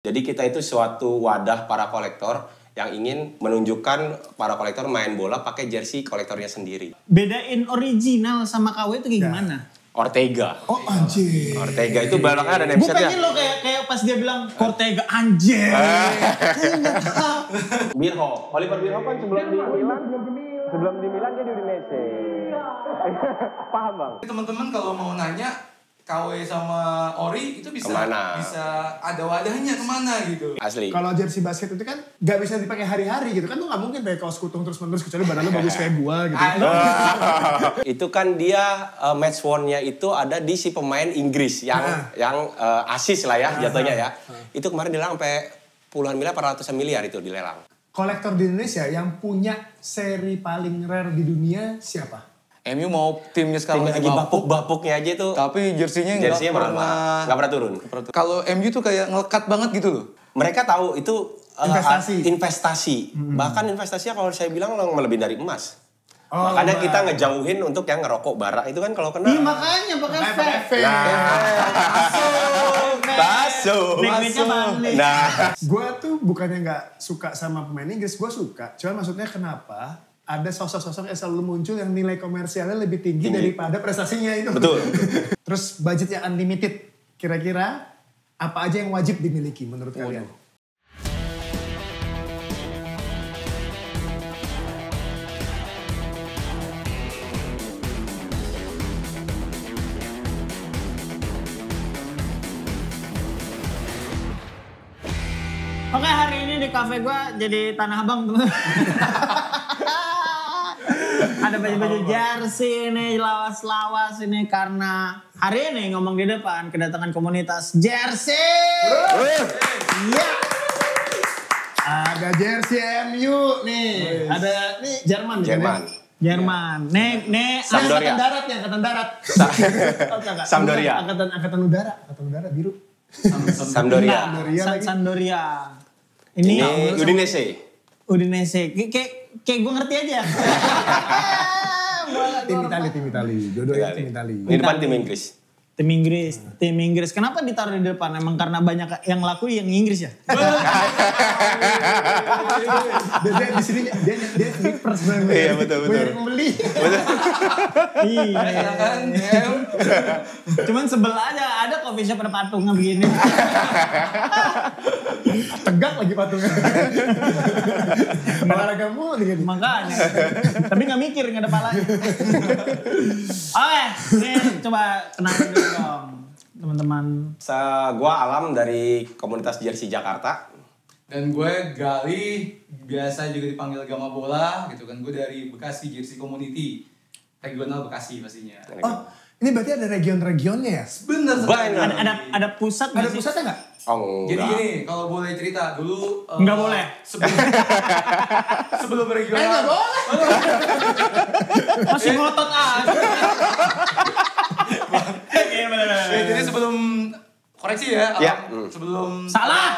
Jadi kita itu suatu wadah para kolektor yang ingin menunjukkan para kolektor main bola pakai jersey kolektornya sendiri. Bedain original sama KW itu gimana? Ortega. Oh anjir. Ortega itu belakangnya ada name Gue setnya. pengen lo kayak pas dia bilang Ortega anjir. Birho. Oliver Birho kan sebelum di Milan dia di Udinese. Paham bang? Teman-teman kalau mau nanya KW sama Ori itu bisa Kemana? bisa ada wadahnya kemana gitu. Asli. Kalau jersey basket itu kan gak bisa dipakai hari-hari gitu kan, lu gak mungkin pakai kaos kutung terus-menerus kecuali badan lu bagus kayak gua gitu. Itu kan dia match worn-nya itu ada di si pemain Inggris yang asis lah ya jatuhnya ya. Itu kemarin dilelang sampai puluhan miliar, ratusan miliar itu dilelang. Kolektor di Indonesia yang punya seri paling rare di dunia siapa? MU mau timnya sekarang Lagi bapuk-bapuknya aja tuh. tapi jersinya nggak pernah turun. Kalau MU tuh kayak ngelekat banget gitu loh. Mereka tahu itu investasi. Bahkan investasinya kalau saya bilang lebih dari emas. Makanya kita ngejauhin untuk yang ngerokok bara itu kan kalau kena. Iya makanya pakai vape. Baso. Nah, Gua tuh bukannya gak suka sama pemain Inggris, gua suka. Cuman maksudnya kenapa ada sosok-sosok yang selalu muncul yang nilai komersialnya lebih tinggi daripada prestasinya itu. betul. Terus budgetnya unlimited. Kira-kira apa aja yang wajib dimiliki menurut kalian? Oke, hari ini di kafe gue jadi Tanah Abang teman. Ada baju-baju jersey ini, lawas-lawas ini karena hari ini ngomong di depan kedatangan komunitas jersey. Iya. Ada jersey MU nih. Ada nih Jerman. Nih, Sampdoria. Angkatan darat. Sampdoria. Angkatan udara biru. Sampdoria. Sandoria. Ini Udinese. Kayak gue ngerti aja. Tim Itali. Dua-duanya tim Itali. Ini depan tim Inggris. Tim Inggris. Kenapa ditaruh di depan? Emang karena banyak yang laku yang Inggris ya? Dia di sini dia sneakers sebenarnya. Iya betul. Banyak pembeli. Iya. Cuman sebel aja ada coffee shop ada patungnya begini. Tegak lagi patungnya. Olahraga mulu nih. Makanya. Tapi gak mikir gak ada palanya. Oke, ini coba kenalin dulu dong teman-teman. Gua Alam dari komunitas jersey Jakarta. Dan gue Gali, biasa juga dipanggil Gama Bola gitu kan. Gue dari Bekasi Jersey Community. Regional Bekasi pastinya. Oh, ini berarti ada region-regionnya ya? Bener sekali. Ada pusat Ada nggak sih? pusatnya nggak? Oh, Jadi enggak. gini, kalau boleh cerita dulu. Nggak boleh. Sebelum regional. Nggak boleh. Masih ngotot aja. Jadi sebelum koreksi ya, Ya. sebelum Salah.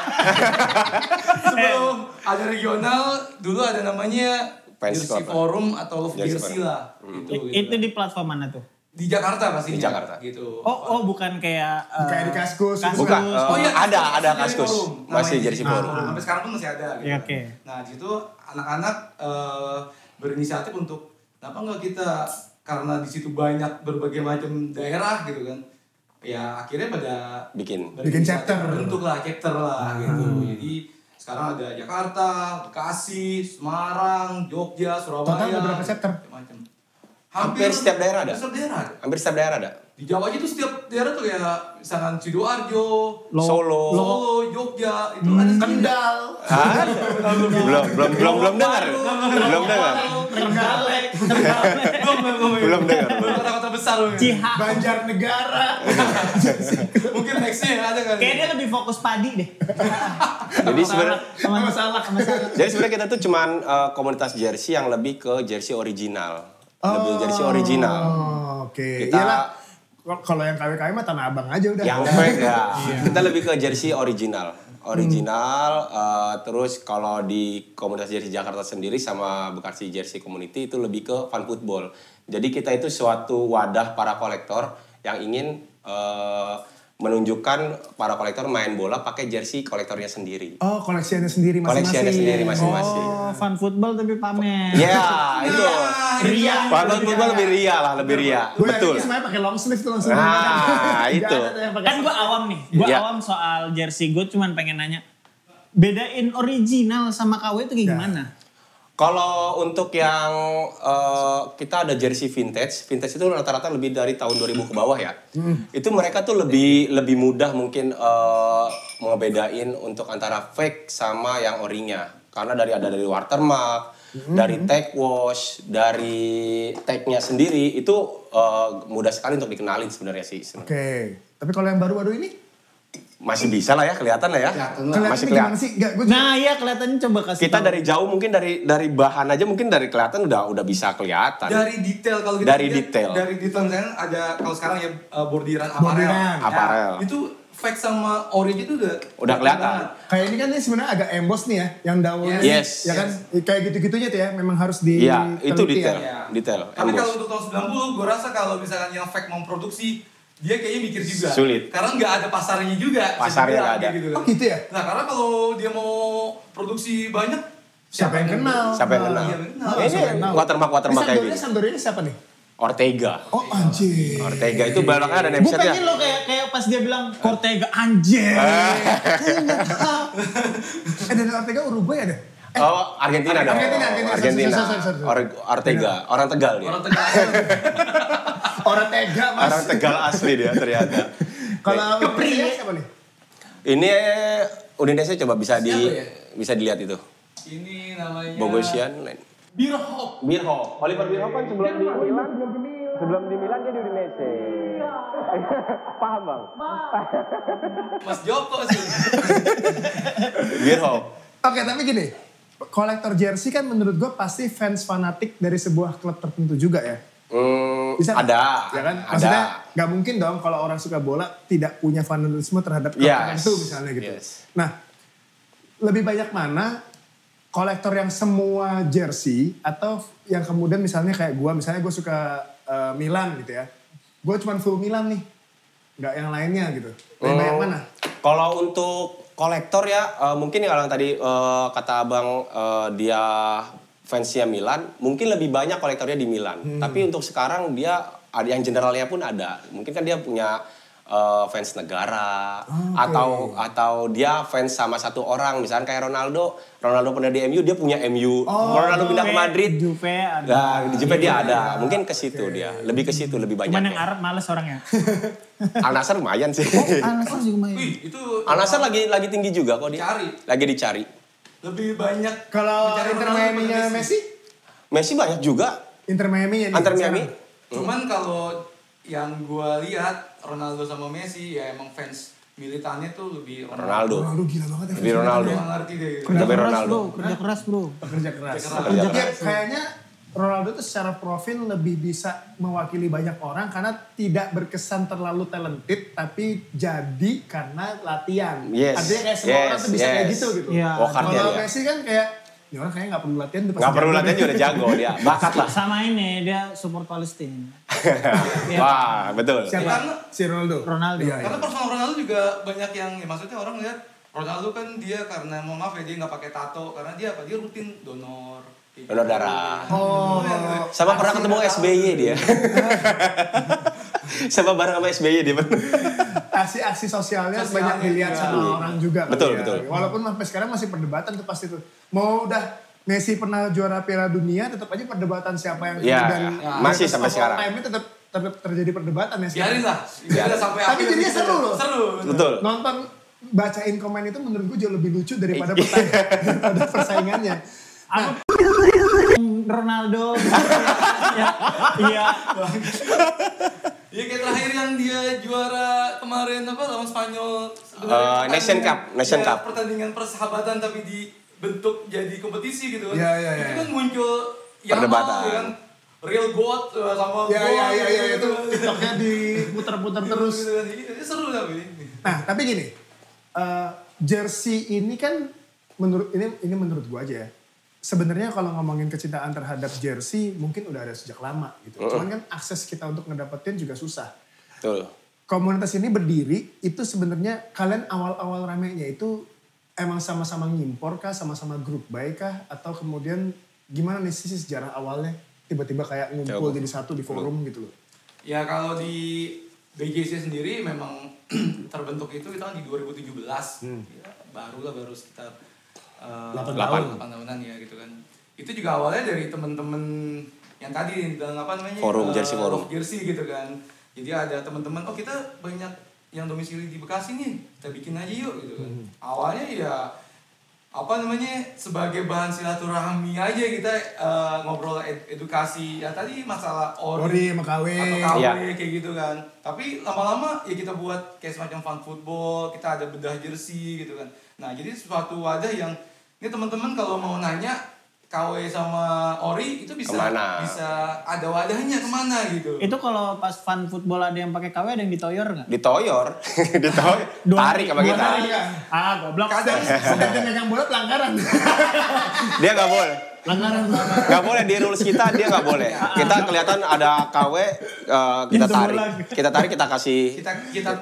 sebelum ada regional dulu ada namanya Fans Jersey Club. Forum atau Love Jersey Jersey Forum. lah gitu. Itu di platform mana tuh? Di Jakarta pastinya. Di Jakarta. Gitu. Oh bukan kayak Kayak di Kaskus. Bukan. Oh iya, ada Jersey Kaskus. Forum. Masih Namanya Jersey Forum. Sampai sekarang pun masih ada gitu. Ya, oke. Nah, di situ anak-anak berinisiatif untuk kenapa nggak kita, karena di situ banyak berbagai macam daerah gitu kan. Ya akhirnya pada Bikin chapter. bentuk lah chapter lah gitu. Jadi sekarang ada Jakarta, Bekasi, Semarang, Jogja, Surabaya. Total ada berapa chapter? Macam. Hampir setiap daerah ada. Hampir setiap daerah ada. Di Jawa aja tuh setiap daerah tuh kayak misalkan Sidoarjo, Solo. Jogja, itu ada Kendal. Belum dengar. Belum dengar. Kota-kota besar loh. Ciha. Banjarnegara. Mungkin nextnya ada kan. Kayaknya dia lebih fokus padi deh. Jadi sebenarnya Sama salah. Jadi sebenarnya kita tuh cuman komunitas jersey yang lebih ke jersey original. Lebih jersey original. Oke. Kita- Iyalah. Kalau yang KW mah Tanah Abang aja udah. Yang fake ya. Kita lebih ke jersey original. Terus kalau di komunitas jersey Jakarta sendiri sama Bekasi Jersey Community itu lebih ke fun football. Jadi kita itu suatu wadah para kolektor yang ingin menunjukkan para kolektor main bola pakai jersey kolektornya sendiri. Oh, koleksiannya sendiri masing-masing. Koleksiannya sendiri masing-masing. Oh, fan football tapi pamer. Ya, itu. Ria. Fan football lebih ria lah, lebih ria. Gue Betul. yakin semuanya pakai long sleeve tuh langsung. Nah, itu. Nggak ada yang pakai Kan gue awam nih, gue Iya. awam soal jersey. Gue cuman pengen nanya, bedain original sama KW itu kayak gimana? Kalau untuk yang kita ada jersey vintage itu rata-rata lebih dari tahun 2000 ke bawah ya. Itu mereka tuh lebih mudah mungkin ngebedain untuk antara fake sama yang orinya. Karena ada dari watermark, dari tag wash, dari tagnya sendiri itu mudah sekali untuk dikenalin sebenarnya sih. Oke. Tapi kalau yang baru-baru ini? Masih bisa lah ya, kelihatan lah ya. Kelihatannya Masih gimana sih? Nggak, gue Nah iya kelihatannya coba kasih Kita tahu. dari jauh mungkin dari bahan aja mungkin dari kelihatan udah bisa kelihatan. Dari detail kalau kita Dari lihat, detail. dari detail misalnya ada kalau sekarang ya bordiran aparel. Bordiran. Ya, Aparel. itu fake sama ori itu Udah kelihatan. Kayak ini kan ini sebenarnya agak emboss nih ya, yang daunnya. Yes. Ya kan, kayak gitu-gitunya tuh ya, memang harus di. Iya, itu teliti detail. ya. Ya. Detail, Tapi emboss. kalau untuk tahun 90, gue rasa kalau misalkan yang fake memproduksi, dia kayaknya mikir juga. Sulit. Karena nggak ada pasarnya juga. bisa Pasarnya dibilang nggak ada. kayak gitu kan. Oh gitu ya? Nah karena kalau dia mau produksi banyak, Siapa yang kenal? Siapa yang kenal? Iya, kenal. Ini watermark kayak gini. Sampdoria ini siapa nih? Ortega. Oh anjir. Ortega itu belakangnya ada Gue name-setnya. pengen lo kayak pas dia bilang Ortega anjir. Dan Ortega Uruguay ada? Oh, Argentina dong. Argentina. Sorry. Ortega, orang Tegal dia. Orang Tegal. Orang Tega mas. Orang Tegal asli dia ternyata. Kalau Kepri siapa nih? Ini Udinese coba bisa Siapa ya? bisa dilihat itu. Ini namanya Bogosian. Bierhoff. Bierhoff. Oliver Bierhoff kan sebelum di Milan dia di Udinese. Paham bang? Mas Joko sih. Bierhoff. Oke tapi gini, kolektor jersey kan menurut gue pasti fans fanatik dari sebuah klub tertentu juga ya. Bisa nggak? Ada. Ya kan? Ada. Maksudnya nggak mungkin dong kalau orang suka bola tidak punya fanatisme terhadap klub Yes. tertentu misalnya gitu. Yes. Nah, lebih banyak mana kolektor yang semua jersey atau yang kemudian misalnya kayak gue, misalnya gue suka Milan gitu ya. Gue cuma full Milan nih, nggak yang lainnya gitu. Lebih banyak mana? Kalau untuk kolektor ya, mungkin kalau yang tadi kata abang dia fansnya Milan, mungkin lebih banyak kolektornya di Milan. Tapi untuk sekarang dia ada yang generalnya pun ada. Mungkin kan dia punya fans negara atau dia fans sama satu orang, misalnya kayak Ronaldo pernah di MU, dia punya MU. Ronaldo pindah ke Madrid, Juve ada. nah di Juve dia ada. Mungkin ke situ dia, lebih ke situ lebih banyak. Cuman yang Arab males orangnya. Al Nassr lumayan sih. Anas juga main. Wih, itu Al Nassr lagi tinggi juga kok dia. Dicari. Lagi dicari. lebih banyak Kalau mencari Inter Ronaldo Miami-nya daripada Messi? Messi banyak juga. Inter Miami-nya nih. Inter Miami. sekarang. Cuman kalau yang gua lihat Ronaldo sama Messi ya emang fans militannya tuh lebih Ronaldo. Ronaldo gila banget ya. Lebih Ronaldo. Gua nggak ngerti deh. Kerja Lebih keras Ronaldo. bro, kerja keras bro. Kerja keras. Kerja Ya, keras. kayaknya Ronaldo tuh secara profil lebih bisa mewakili banyak orang karena tidak berkesan terlalu talented tapi jadi karena latihan. Yes, Artinya kayak semua orang tuh bisa kayak gitu gitu. Iya. Walkartnya Kalau dia. Messi kan kayak ini orang kayaknya gak perlu latihan tuh pasti Nggak perlu jago latihan deh. juga udah jago dia. Bakat lah. Sama ini dia support Palestina. Wah, betul. Siapa? Karena- Si Ronaldo. Ronaldo. Iya, iya. Karena personal Ronaldo juga banyak yang ya maksudnya orang lihat Ronaldo kan dia karena mohon maaf ya dia nggak pakai tato karena dia apa dia rutin donor. kayak Donor gitu. darah. Oh. Sama pernah ketemu SBY dia. Sama bareng sama SBY dia. Aksi-aksi sosialnya Sosialnya banyak dilihat juga. sama orang juga. kali Betul, ya. betul. Walaupun sampai sekarang masih perdebatan tuh pasti tuh. Mau udah Messi pernah juara Piala Dunia, tetap aja perdebatan siapa yang Ya, kemudian masih greatest sampai of all sekarang. time-nya tetap terjadi perdebatan ya sekarang. Biarin lah, biarin sampai Tapi akhir jadinya gitu. seru loh. Seru. Betul. Nonton bacain komen itu menurut gue jauh lebih lucu daripada daripada persaingannya. Nah, Ronaldo. Ya, iya. Ya kayak terakhir yang dia juara kemarin apa lawan Spanyol. Nation Cup, Nation Ya, Cup. Pertandingan persahabatan tapi dibentuk jadi kompetisi gitu kan. Iya, iya, iya. Itu kan muncul Perdebatan. ya kan. Real God sama ya God. itu TikToknya diputar-putar terus. Gitu kan. Itu seru tapi. Nah, tapi gini, jersey ini kan ini menurut gue aja ya. Sebenarnya kalau ngomongin kecintaan terhadap jersey mungkin udah ada sejak lama gitu. Cuman kan akses kita untuk ngedapetin juga susah. Betul. komunitas ini berdiri itu sebenarnya kalian awal-awal ramenya itu emang sama-sama ngimpor kah, sama-sama grup baik kah, atau kemudian gimana nih sih sejarah awalnya tiba-tiba kayak ngumpul jadi satu di forum gitu loh? Ya kalau di BGC sendiri memang terbentuk itu kita di 2017, ya, baru sekitar 8 tahunan ya gitu kan. Itu juga awalnya dari teman-teman yang tadi dalam apa namanya forum jersey gitu kan. Jadi ada teman-teman, oh kita banyak yang domisili di Bekasi nih, kita bikin aja yuk gitu kan. Awalnya ya apa namanya sebagai bahan silaturahmi aja kita ngobrol edukasi ya tadi masalah ori sama KW atau KW kayak gitu kan. Tapi lama-lama ya kita buat kayak semacam fun football, kita ada bedah jersey gitu kan. Nah jadi suatu wadah yang ini teman-teman kalau mau nanya KW sama ori itu bisa ada wadahnya kemana gitu. Itu kalau pas fun football ada yang pakai KW, ada yang ditoyor nggak? Ditoyor. Tarik sama kita. Goblok. Kadang sedang megang bola pelanggaran. Dia nggak boleh. Langgaran. Nggak boleh di rules kita, dia nggak boleh. Kita kelihatan ada KW, kita tarik, kita kasih,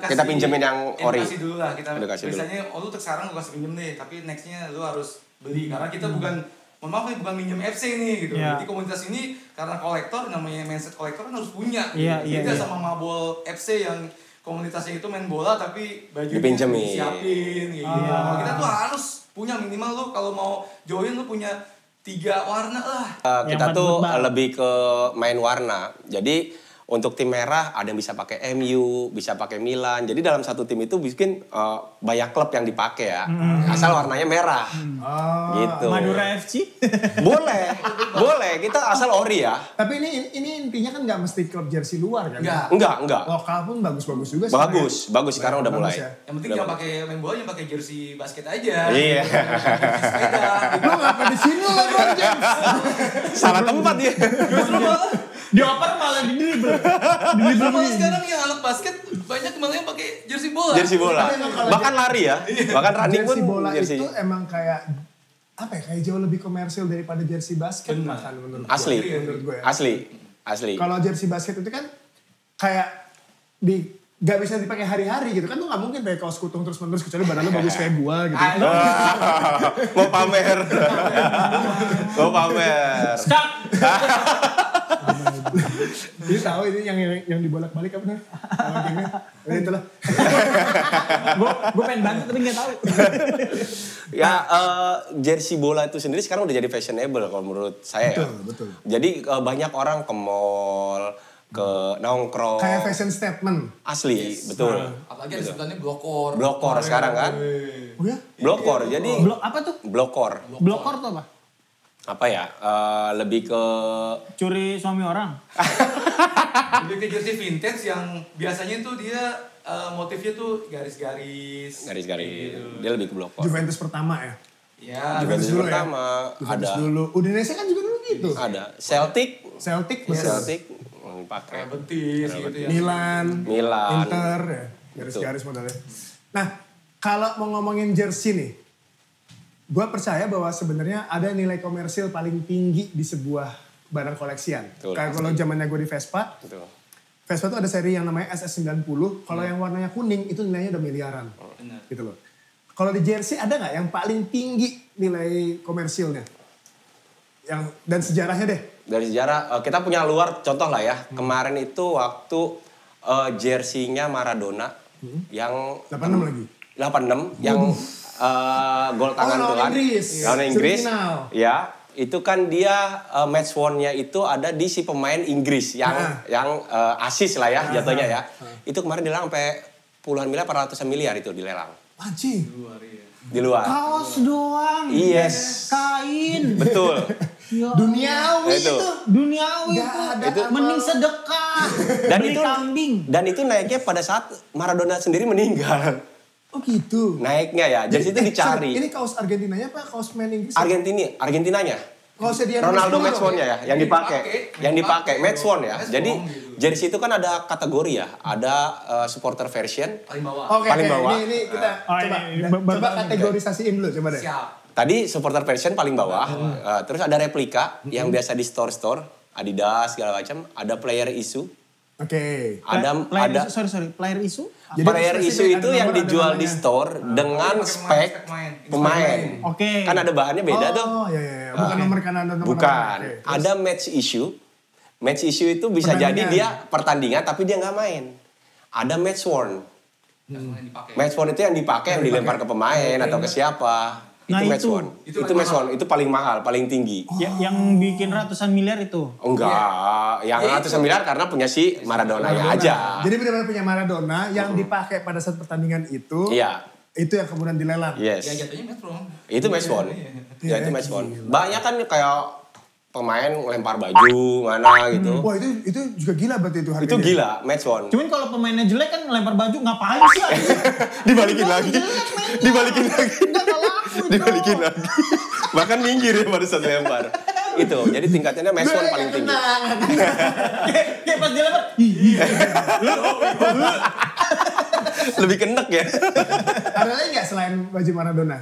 kita pinjemin yang ori. Edukasi dulu lah kita. Biasanya lu sekarang lu kasih pinjem nih, tapi nextnya lu harus beli karena kita bukan bukan minjem FC nih gitu. Jadi komunitas ini karena kolektor namanya mindset kolektor kan harus punya. Beda sama Mabol FC yang komunitasnya itu main bola tapi bajunya disiapin gitu. Kita tuh harus punya minimal lu kalau mau join lu punya 3 warna lah. Kita tuh lebih ke main warna. Jadi untuk tim merah ada yang bisa pakai MU, bisa pakai Milan. Jadi dalam satu tim itu bikin banyak klub yang dipakai ya. Asal warnanya merah. Gitu. Madura FC? Boleh. Kita asal ori ya. Tapi ini intinya kan nggak mesti klub jersey luar kan? Enggak. Lokal pun bagus-bagus juga sih. Bagus sekarang udah mulai. Ya. Yang penting jangan pakai main bola, jangan pakai jersey basket aja. Iya. Lu ngapa di sini lo Bro James? Salah tempat dia. Dioper malah di dribble. Malah sekarang yang anak basket banyak malah yang pakai jersey bola. Bahkan lari ya. Bahkan running pun jersey bola jersey. itu emang kayak apa ya? Kayak jauh lebih komersil daripada jersey basket bahkan menurut gue. Asli. Kalau jersey basket itu kan kayak gak bisa dipakai hari-hari gitu kan, lu gak mungkin pakai kaos kutung terus-menerus kecuali badan lu bagus kayak gua gitu. Mau pamer. Stop. Jadi tahu ini yang dibolak-balik apa nih? Gengnya. Itulah. Gue pengen banget tapi gak tahu. Ya jersey bola itu sendiri sekarang udah jadi fashionable kalau menurut saya. Betul. Jadi banyak orang ke mall, ke nongkrong. Kayak fashion statement. Asli, betul. Apalagi ada sebutannya blokor. Blokor sekarang kan. Oh ya? Blokor, jadi. Apa tuh? Blokor. Blokor tuh apa? Apa ya, lebih ke. Curi suami orang. Lebih ke jersey vintage yang biasanya tuh dia motifnya tuh garis-garis. Gitu. Dia lebih ke blokor. Juventus pertama ya? Ya, Juventus dulu pertama. Juventus Ada. dulu. Udinese kan juga dulu gitu. Ada. Celtic. kayak Betis gitu ya. Milan. Inter ya. Garis-garis modelnya. Nah, kalau mau ngomongin jersey nih. Gue percaya bahwa sebenarnya ada nilai komersil paling tinggi di sebuah barang koleksian. Betul, kayak kalau zamannya gue di Vespa. Betul. Vespa tuh ada seri yang namanya SS90. Kalau yang warnanya kuning itu nilainya udah miliaran. Benar. Gitu loh. Kalau di jersey ada nggak yang paling tinggi nilai komersilnya? Dan sejarahnya deh. Dari sejarah, kita punya luar contoh lah ya. Kemarin itu waktu jersey-nya Maradona yang 86 lagi. 86 yang gol tangan tuh kan. Lawan Inggris. Ya, itu kan dia match won-nya itu ada di si pemain Inggris yang asis lah ya jatuhnya ya. Itu kemarin dilelang sampai puluhan miliar, ratusan miliar itu dilelang. Anjing. Di luar. Kaos doang. Yes. Kain. Betul. Duniawi itu. Duniawi itu. Mending sedekah. Beli kambing. Dan itu naiknya pada saat Maradona sendiri meninggal. Oh gitu. Naiknya ya. Jadi itu dicari. Ini kaos Argentinanya apa kaos main Inggris? Argentinanya. Kaosnya dia Ronaldo match won-nya ya, yang dipakai match won ya. Jadi jersey itu kan ada kategori ya. Ada supporter version. Paling bawah. Paling bawah. Ini kita coba kategorisasiin dulu coba deh. Siap. Tadi supporter version paling bawah. Terus ada replika yang biasa di store-store, Adidas segala macam. Ada player issue. Oke. Ada sorry, player issue? Jadi player spesifik, issue itu ada yang nomor, ada dijual di namanya. store dengan spek pemain. Oke. Kan ada bahannya beda tuh. Oh iya. Bukan nomor kanan dan nomor Bukan. Oke. Ada match issue. Match issue itu bisa jadi Pertandingan. dia pertandingan tapi dia nggak main. Ada match worn. Match worn itu yang dipakai, yang dilempar ke pemain atau ke siapa. Nah, Itu match itu. worn. Itu match worn. Itu paling mahal, paling tinggi. Yang bikin ratusan miliar itu. Enggak, yang ratusan miliar karena punya si Maradona ya aja. Jadi benar-benar punya Maradona yang dipakai pada saat pertandingan itu. Iya. Itu yang kemudian dilelang. Yes. Ya jatuhnya Metro. Itu match worn. Iya, Ya itu match worn. Banyak kan kayak pemain lempar baju mana gitu. Wah itu juga gila berarti itu harganya. Itu gila, match worn. Cuman kalau pemainnya jelek kan lempar baju ngapain sih? Dibalikin lagi. Dibalikin lagi. Enggak laku itu. Dibalikin lagi. Bahkan minggir ya pada saat lempar. Itu, jadi tingkatnya match worn paling tinggi. Kayak pas dia lempar. Lebih kenek ya. Ada lagi nggak selain baju Maradona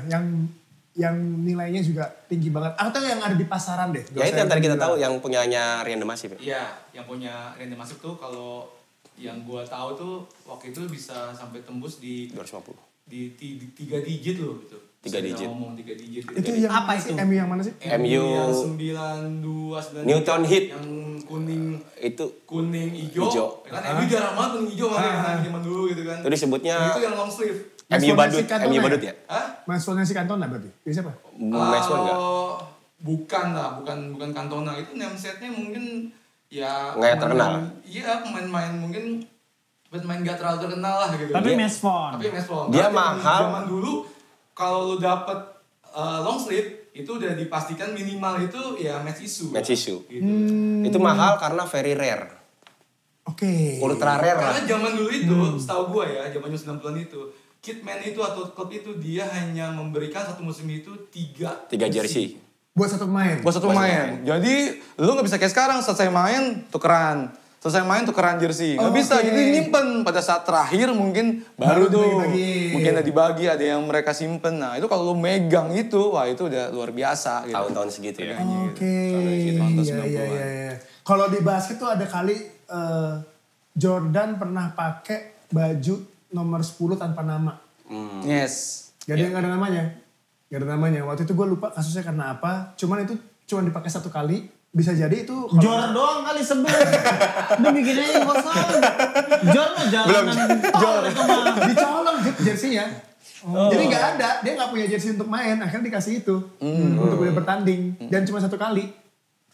yang nilainya juga tinggi banget atau yang ada di pasaran deh? Ya itu yang tadi kita tahu yang punyanya Rian Demasif. Iya, yang punya Rende Masif tuh kalau yang gua tahu tuh waktu itu bisa sampai tembus di 250. di 3 digit loh gitu. 3 digit. Ngomong 3 digit. Gitu. Itu yang Apa mana sih? itu? MU yang mana sih? MU yang 92 Newton Heat. yang kuning Itu hijau. Hijau. Kan MU jarang banget kuning hijau kan zaman dulu gitu kan. itu disebutnya Nah, itu yang long sleeve. MU Badut, Cantona MU ya? Badut ya? Hah? Masuknya si Cantona berarti? Itu siapa? Match worn enggak? Bukan lah, bukan Cantona. Itu name setnya mungkin ya Nggak yang terkenal. Iya, pemain-pemain mungkin pemain gak terlalu terkenal lah gitu. Tapi Dia- Mesfon. Tapi Mesfon. Dia Karena mahal. Zaman dulu kalau lu dapet long sleeve itu udah dipastikan minimal itu ya match issue. Match issue. Gitu. Itu mahal karena very rare. Oke. Ultra rare lah. Karena zaman dulu itu, setahu gua ya, zaman 90-an itu, Kidman itu atau klub itu dia hanya memberikan satu musim itu 3 jersey. Buat satu pemain. Buat satu main. Jadi lu nggak bisa kayak sekarang selesai main tukeran. Selesai main tukeran jersey. Nggak bisa. Oke. Jadi nyimpen pada saat terakhir mungkin baru tuh. dibagi-bagi. Mungkin ada dibagi, ada yang mereka simpen. Nah itu kalau lu megang itu, wah itu udah luar biasa. Gitu. Tahun-tahun segitu ya. Oke. Tahun 90-an. Iya. Kalau di basket tuh ada kali Jordan pernah pakai baju nomor 10 tanpa nama. Yes. Gak ada namanya. Gak ada namanya. Waktu itu gue lupa kasusnya karena apa. Cuman itu cuma dipakai satu kali. Bisa jadi itu kalau- Jor doang kali sebel. Udah bikin aja kosong. Jor mah jalanan tol itu mah. dicolong jersey-nya. Jadi nggak ada, dia nggak punya jersey untuk main, akhirnya dikasih itu untuk boleh bertanding dan cuma satu kali.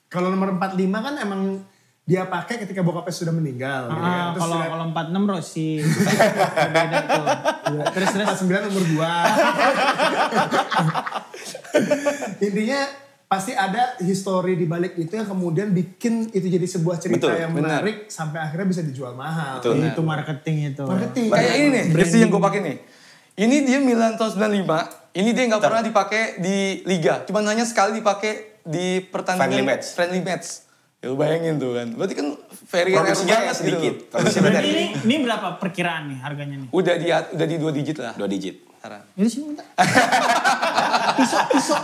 Kalau nomor 45 kan emang dia pakai ketika bokapnya sudah meninggal. gitu kan. Terus Kalau sudah- kalau 46 Rossi. Beda tuh. terus 49 nomor 2. Intinya pasti ada histori di balik itu yang kemudian bikin itu jadi sebuah cerita Betul, yang menarik sampai akhirnya bisa dijual mahal. Betul. Itu marketing itu. Marketing. Kayak ini nih, jersey yang gue pakai nih. Ini dia Milan tahun 95. Ini dia nggak pernah dipakai di liga. Cuman hanya sekali dipakai di pertandingan Friendly match. Ya lu bayangin tuh kan. Berarti kan very rare Produksinya banget sedikit. gitu. Produksinya Berarti dari ini berapa perkiraan nih harganya nih? Udah di 2 digit lah. 2 digit. Sekarang. Ini sih minta. Pisau.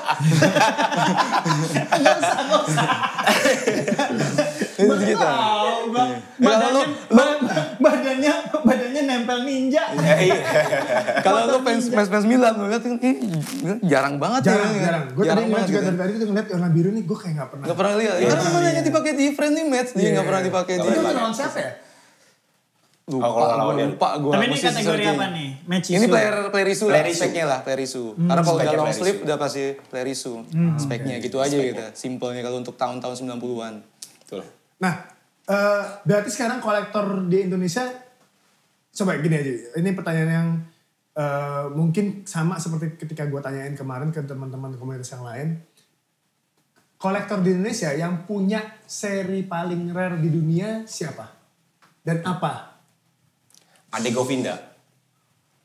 Gak usah. Itu digit lah. Tahu, Bang. Kalau Badannya nempel ninja. Iya. Kalau lu fans Milan lu lihat ini jarang banget Jarang. Gue tadi ngeliat juga gitu. dari tadi tuh ngeliat warna biru nih gue kayak gak pernah. Gak pernah lihat. Karena mana hanya dipakai di friendly match, dia nggak pernah dipakai di. Itu lawan siapa ya? Oh, kalau lawannya. Lupa gue. Tapi ini kategori apa nih? Match Ini issue. player issue lah, Player issue. speknya lah, player issue. Karena kalau udah Speknya long player sleeve issue. udah pasti player issue. Speknya gitu aja gitu. Simpelnya kalau untuk tahun-tahun 90-an. Betul. Nah, berarti sekarang kolektor di Indonesia, coba gini aja. Ini pertanyaan yang mungkin sama seperti ketika gue tanyain kemarin ke teman-teman komunitas yang lain. Kolektor di Indonesia yang punya seri paling rare di dunia siapa? Dan apa? Ade Govinda.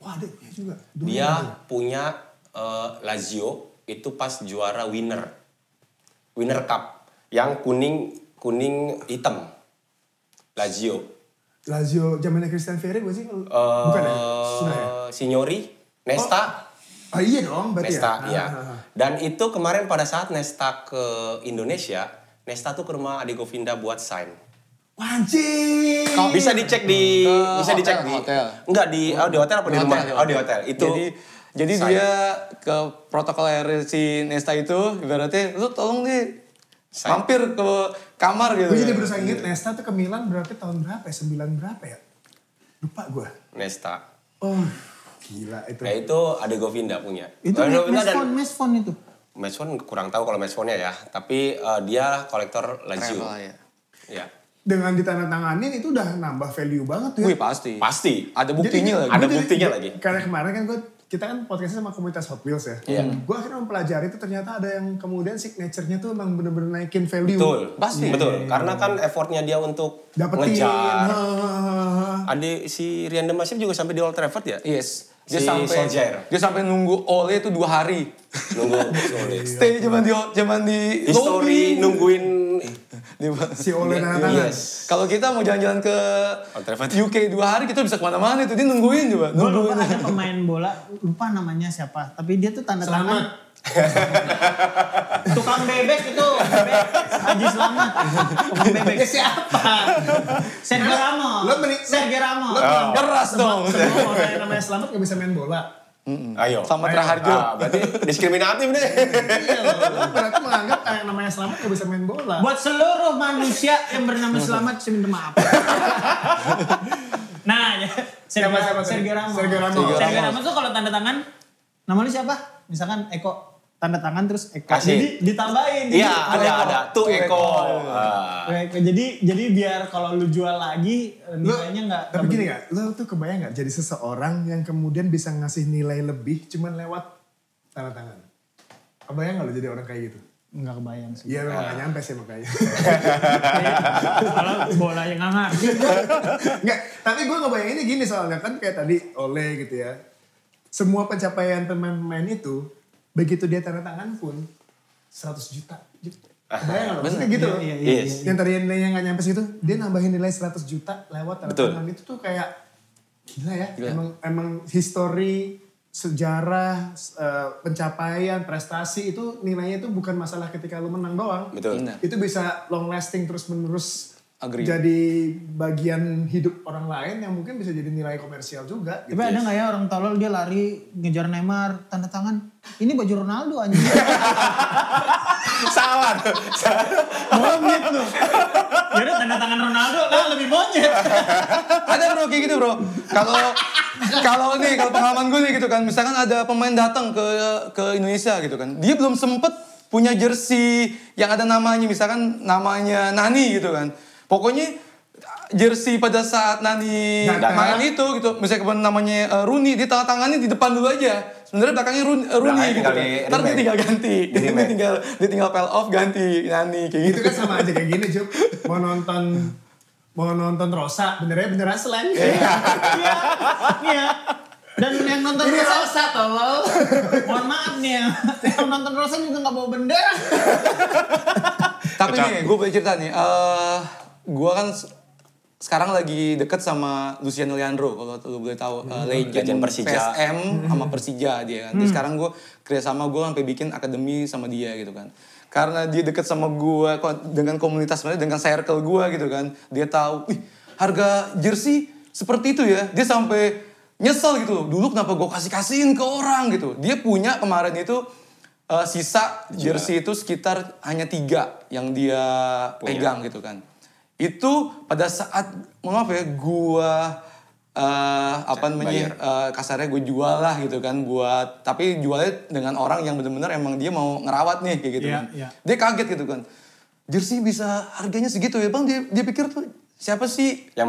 Wah, ada ya juga. Dia punya Lazio itu pas juara winner cup yang kuning hitam. Lazio zamannya Christian Vieri gue sih? Bukan ya? Sudah ya? Signori, Nesta. Oh iya dong berarti Nesta, ya? iya. Dan itu kemarin pada saat Nesta ke Indonesia, Nesta tuh ke rumah Ade Govinda buat sign. Anjing. Bisa dicek di hotel. Enggak di hotel apa di rumah? Di hotel. Itu jadi dia ke protokol air si Nesta itu ibaratnya lu tolong deh mampir ke kamar gitu. Gue jadi berusaha inget Nesta tuh ke Milan berarti tahun berapa ya? 9 berapa ya? Lupa gue. Nesta. Oh, gila itu. Nah itu ada Govinda punya. Itu Mesfon itu. Mesfon kurang tahu kalau Mesfonnya ya, tapi dia kolektor Lazio. Ya. Dengan ditandatanganin itu udah nambah value banget tuh ya. Wih pasti. Pasti. Ada buktinya lagi. Ada buktinya lagi. Karena kemarin kan kita kan podcastnya sama komunitas Hot Wheels ya. Iya. Gue akhirnya mempelajari itu ternyata ada yang kemudian signature-nya tuh emang bener-bener naikin value. Betul. Pasti. Betul. Karena kan effortnya dia untuk Dapetin. ngejar. Ada si Rian Demasif juga sampai di Old Trafford ya? Yes. Dia sampai nunggu Ole itu 2 hari. Nunggu Ole. Stay cuman di History nungguin si Ole nana. Yes. Kalau kita mau jalan-jalan ke UK 2 hari kita bisa kemana-mana itu dia nungguin coba. Gue lupa ada pemain bola, lupa namanya siapa. Tapi dia tuh tanda tangan. Tukang bebek itu, Haji Selamat. Tukang bebek siapa? Sergio Ramos. Sergio Ramos. Keras dong. Semua orang yang namanya Selamat gak bisa main bola. Ayo. Sama Raharjo. Berarti diskriminatif deh. Iya loh, berarti menganggap yang namanya Selamat gak bisa main bola. Buat seluruh manusia yang bernama Selamat, saya minta maaf. Nah, Sergio Ramos. Sergio Ramos tuh kalau tanda tangan, nama lu siapa? Misalkan Eko. Tanda tangan terus Eko. Kasih. Jadi ditambahin. Iya, ada. Tuh Eko. Jadi biar kalau lu jual lagi nilainya enggak. Tapi gini gak, lu tuh kebayang gak jadi seseorang yang kemudian bisa ngasih nilai lebih cuman lewat tanda tangan? Kebayang gak lu jadi orang kayak gitu? Enggak kebayang sih. Iya memang gak nyampe sih makanya. Kalau bola yang nggak ngerti. Enggak, tapi gue ngebayanginnya gini soalnya kan kayak tadi Ole gitu ya. Semua pencapaian pemain-pemain itu begitu dia tanda tangan pun 100 juta. Kebayang gak? Maksudnya gitu loh. Iya. Yang tadi nilainya gak nyampe situ, dia nambahin nilai 100 juta lewat tanda tangan itu tuh kayak gila ya. Emang history, sejarah, pencapaian, prestasi itu nilainya itu bukan masalah ketika lu menang doang. Betul. Itu bisa long lasting terus menerus. Agree. Jadi bagian hidup orang lain yang mungkin bisa jadi nilai komersial juga. Tapi ada nggak ya orang tolol dia lari ngejar Neymar tanda tangan? Ini baju Ronaldo anjing. Salah. Monyet lu. Yaudah tanda tangan Ronaldo lah lebih monyet. Ada bro kayak gitu bro. Kalau pengalaman gue nih gitu kan, misalkan ada pemain datang ke Indonesia gitu kan, dia belum sempet punya jersey yang ada namanya, misalkan namanya Nani gitu kan. Pokoknya jersey pada saat Nani main itu gitu, misalnya namanya Rooney, dia tanda tangannya di depan dulu aja. Sebenarnya belakangnya Rooney gitu kan. Ntar dia tinggal ganti. Dia tinggal peel off ganti Nani kayak gitu. Itu kan sama aja kayak gini Jup. Mau nonton Rosa, beneran selain. Iya. Dan yang nonton Rosa tolol. Mohon maaf nih ya. Yang nonton Rosa juga gak bawa bendera. Tapi nih, gue boleh cerita nih. Gue kan sekarang lagi deket sama Luciano Leandro. Kalau lu boleh tahu. Legend Persija. PSM sama Persija dia kan. Jadi sekarang gue kerjasama gue sampai bikin akademi sama dia gitu kan. Karena dia deket sama gue dengan komunitas, dengan circle gue gitu kan. Dia tahu, harga jersey seperti itu ya. Dia sampai nyesel gitu loh. Dulu kenapa gue kasihin ke orang gitu. Dia punya kemarin itu sisa jersey itu sekitar hanya 3 yang dia pegang gitu kan. Itu pada saat, mohon maaf ya, gue kasarnya gue jual lah gitu kan tapi jualnya dengan orang yang benar-benar emang dia mau ngerawat nih kayak gitu kan. Dia kaget gitu kan. Jersey bisa harganya segitu ya bang, dia pikir tuh siapa sih yang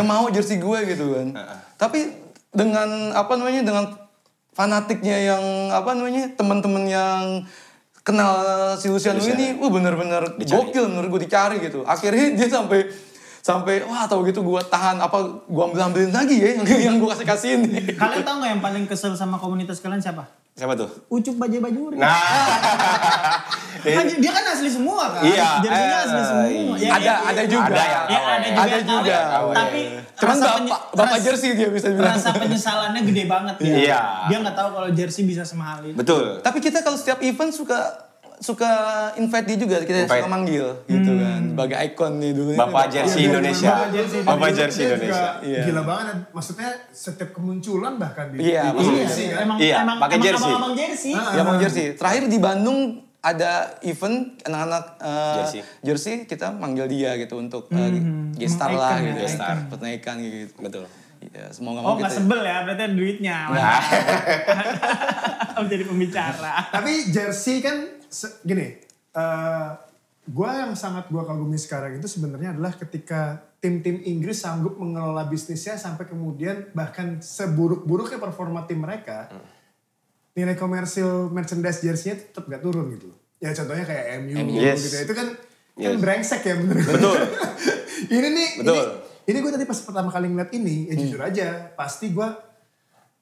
mau jersey gue gitu kan. Tapi dengan dengan fanatiknya yang teman-teman yang kenal si Luciano ini, bener-bener gokil menurut gue, dicari gitu. Akhirnya dia sampai wah tahu gitu gue tahan gue ambilin lagi ya yang gue kasihin. Kalian tahu nggak yang paling kesel sama komunitas kalian siapa? Siapa tuh? Ucup Bajaj-Bajuri. Nah. Dia kan asli semua kan? Iya. Jersinya asli semua. Ada juga. Ada juga. Tapi cuman bapak jersey dia bisa bilang. Rasa penyesalannya gede banget ya. Iya. Dia nggak tahu kalau jersey bisa semahal itu. Betul. Tapi kita kalau setiap event suka suka invite dia juga, kita suka manggil gitu kan. Sebagai ikon nih dulu. Bapak jersey Indonesia. Bapak jersey Dia Indonesia. juga gila banget. Maksudnya setiap kemunculan bahkan di Iya, jersey kan. Emang pakai jersey. abang-abang jersey. Ya Bang Jersey. Terakhir di Bandung ada event anak-anak jersey kita manggil dia gitu untuk gestar lah Icon, gitu. gestar. Penaikan gitu. Betul. Ya, semoga Oh nggak sebel ya, berarti ada duitnya. Jadi pembicara. Tapi jersey kan gini, gue yang sangat gue kagumi sekarang itu sebenarnya adalah ketika tim-tim Inggris sanggup mengelola bisnisnya sampai kemudian bahkan seburuk-buruknya performa tim mereka, nilai komersil merchandise jersey-nya tetap gak turun gitu. Ya contohnya kayak MU Yes. gitu ya, itu kan brengsek ya bener. Betul. Ini gue tadi pas pertama kali ngeliat ini, ya jujur aja, pasti gue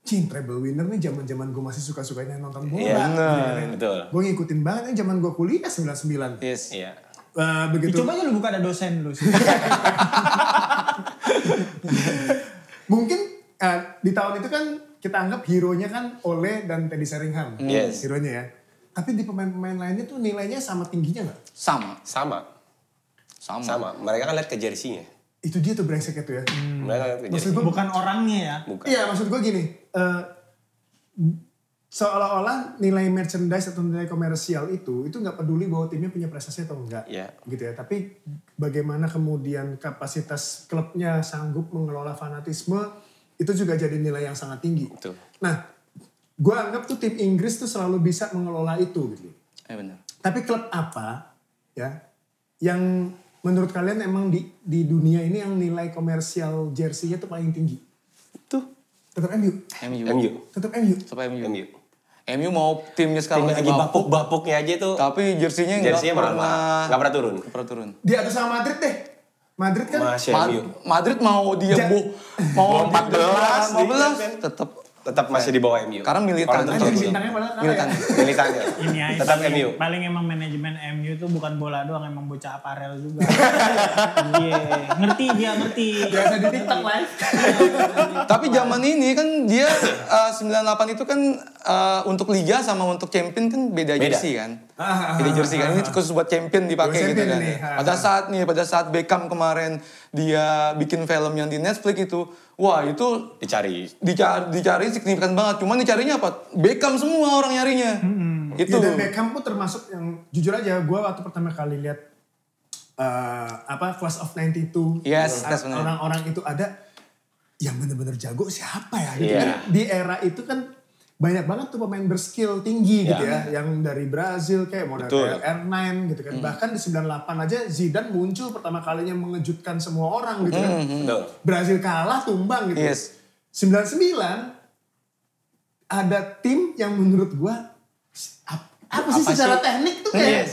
treble winner nih zaman gue masih suka-sukanya nonton bola. Iya, betul. Gue ngikutin banget nih zaman gue kuliah 99. Yes. Iya. Begitu. Coba aja lu buka ada dosen lu. Mungkin di tahun itu kan kita anggap hero-nya kan Ole dan Teddy Sheringham. Yes. Hero-nya ya. Tapi di pemain-pemain lainnya tuh nilainya sama tingginya gak? Sama. Mereka kan lihat ke jersey-nya. Itu dia tuh brengseknya tuh ya. Mereka lihat ke Maksud jersey. gue Bukan orangnya ya. Bukan. Iya maksud gue gini. Seolah-olah nilai merchandise atau nilai komersial itu gak peduli bahwa timnya punya prestasi atau enggak. Iya. Gitu ya. Tapi bagaimana kemudian kapasitas klubnya sanggup mengelola fanatisme, itu juga jadi nilai yang sangat tinggi. Betul. Nah, gue anggap tuh tim Inggris tuh selalu bisa mengelola itu gitu. Ya benar. Tapi klub apa ya yang menurut kalian emang di dunia ini yang nilai komersial jersey-nya tuh paling tinggi? Tuh. Tetap MU. MU. Tetap MU. Sampai MU. MU. MU mau timnya sekarang Tim lagi bapuk-bapuknya aja tuh. tapi jersey-nya nggak pernah turun. Di atas sama Madrid deh. Madrid kan Masih MU. Madrid mau dia mau 14 tetap masih di bawah MU. Karena militan. anjing bintangnya padahal kalah ya. Militannya. Ini aja. Tetap paling, MU. Paling emang manajemen MU tuh bukan bola doang, emang bocah aparel juga. Iya, ngerti. Biasa di TikTok live. Tapi zaman ini kan dia 98 itu kan untuk liga sama untuk champion kan beda jersey kan. Beda jersey kan. Ini khusus buat champion dipakai gitu kan. Pada saat Beckham kemarin dia bikin film yang di Netflix itu, wah itu dicari signifikan banget. Cuman dicarinya apa? Beckham semua orang nyarinya. Itu. Ya, dan Beckham pun termasuk yang jujur aja gue waktu pertama kali lihat Class of 92. Yes, that's benar. Orang-orang itu ada yang bener-bener jago siapa ya? Gitu Iya. kan di era itu kan banyak banget tuh pemain berskill tinggi gitu ya. Yang dari Brazil kayak model kayak R9 gitu kan. Bahkan di 98 aja Zidane muncul pertama kalinya mengejutkan semua orang gitu kan. Betul. Brazil kalah tumbang gitu. Yes. 99 ada tim yang menurut gua apa sih secara teknik tuh kayak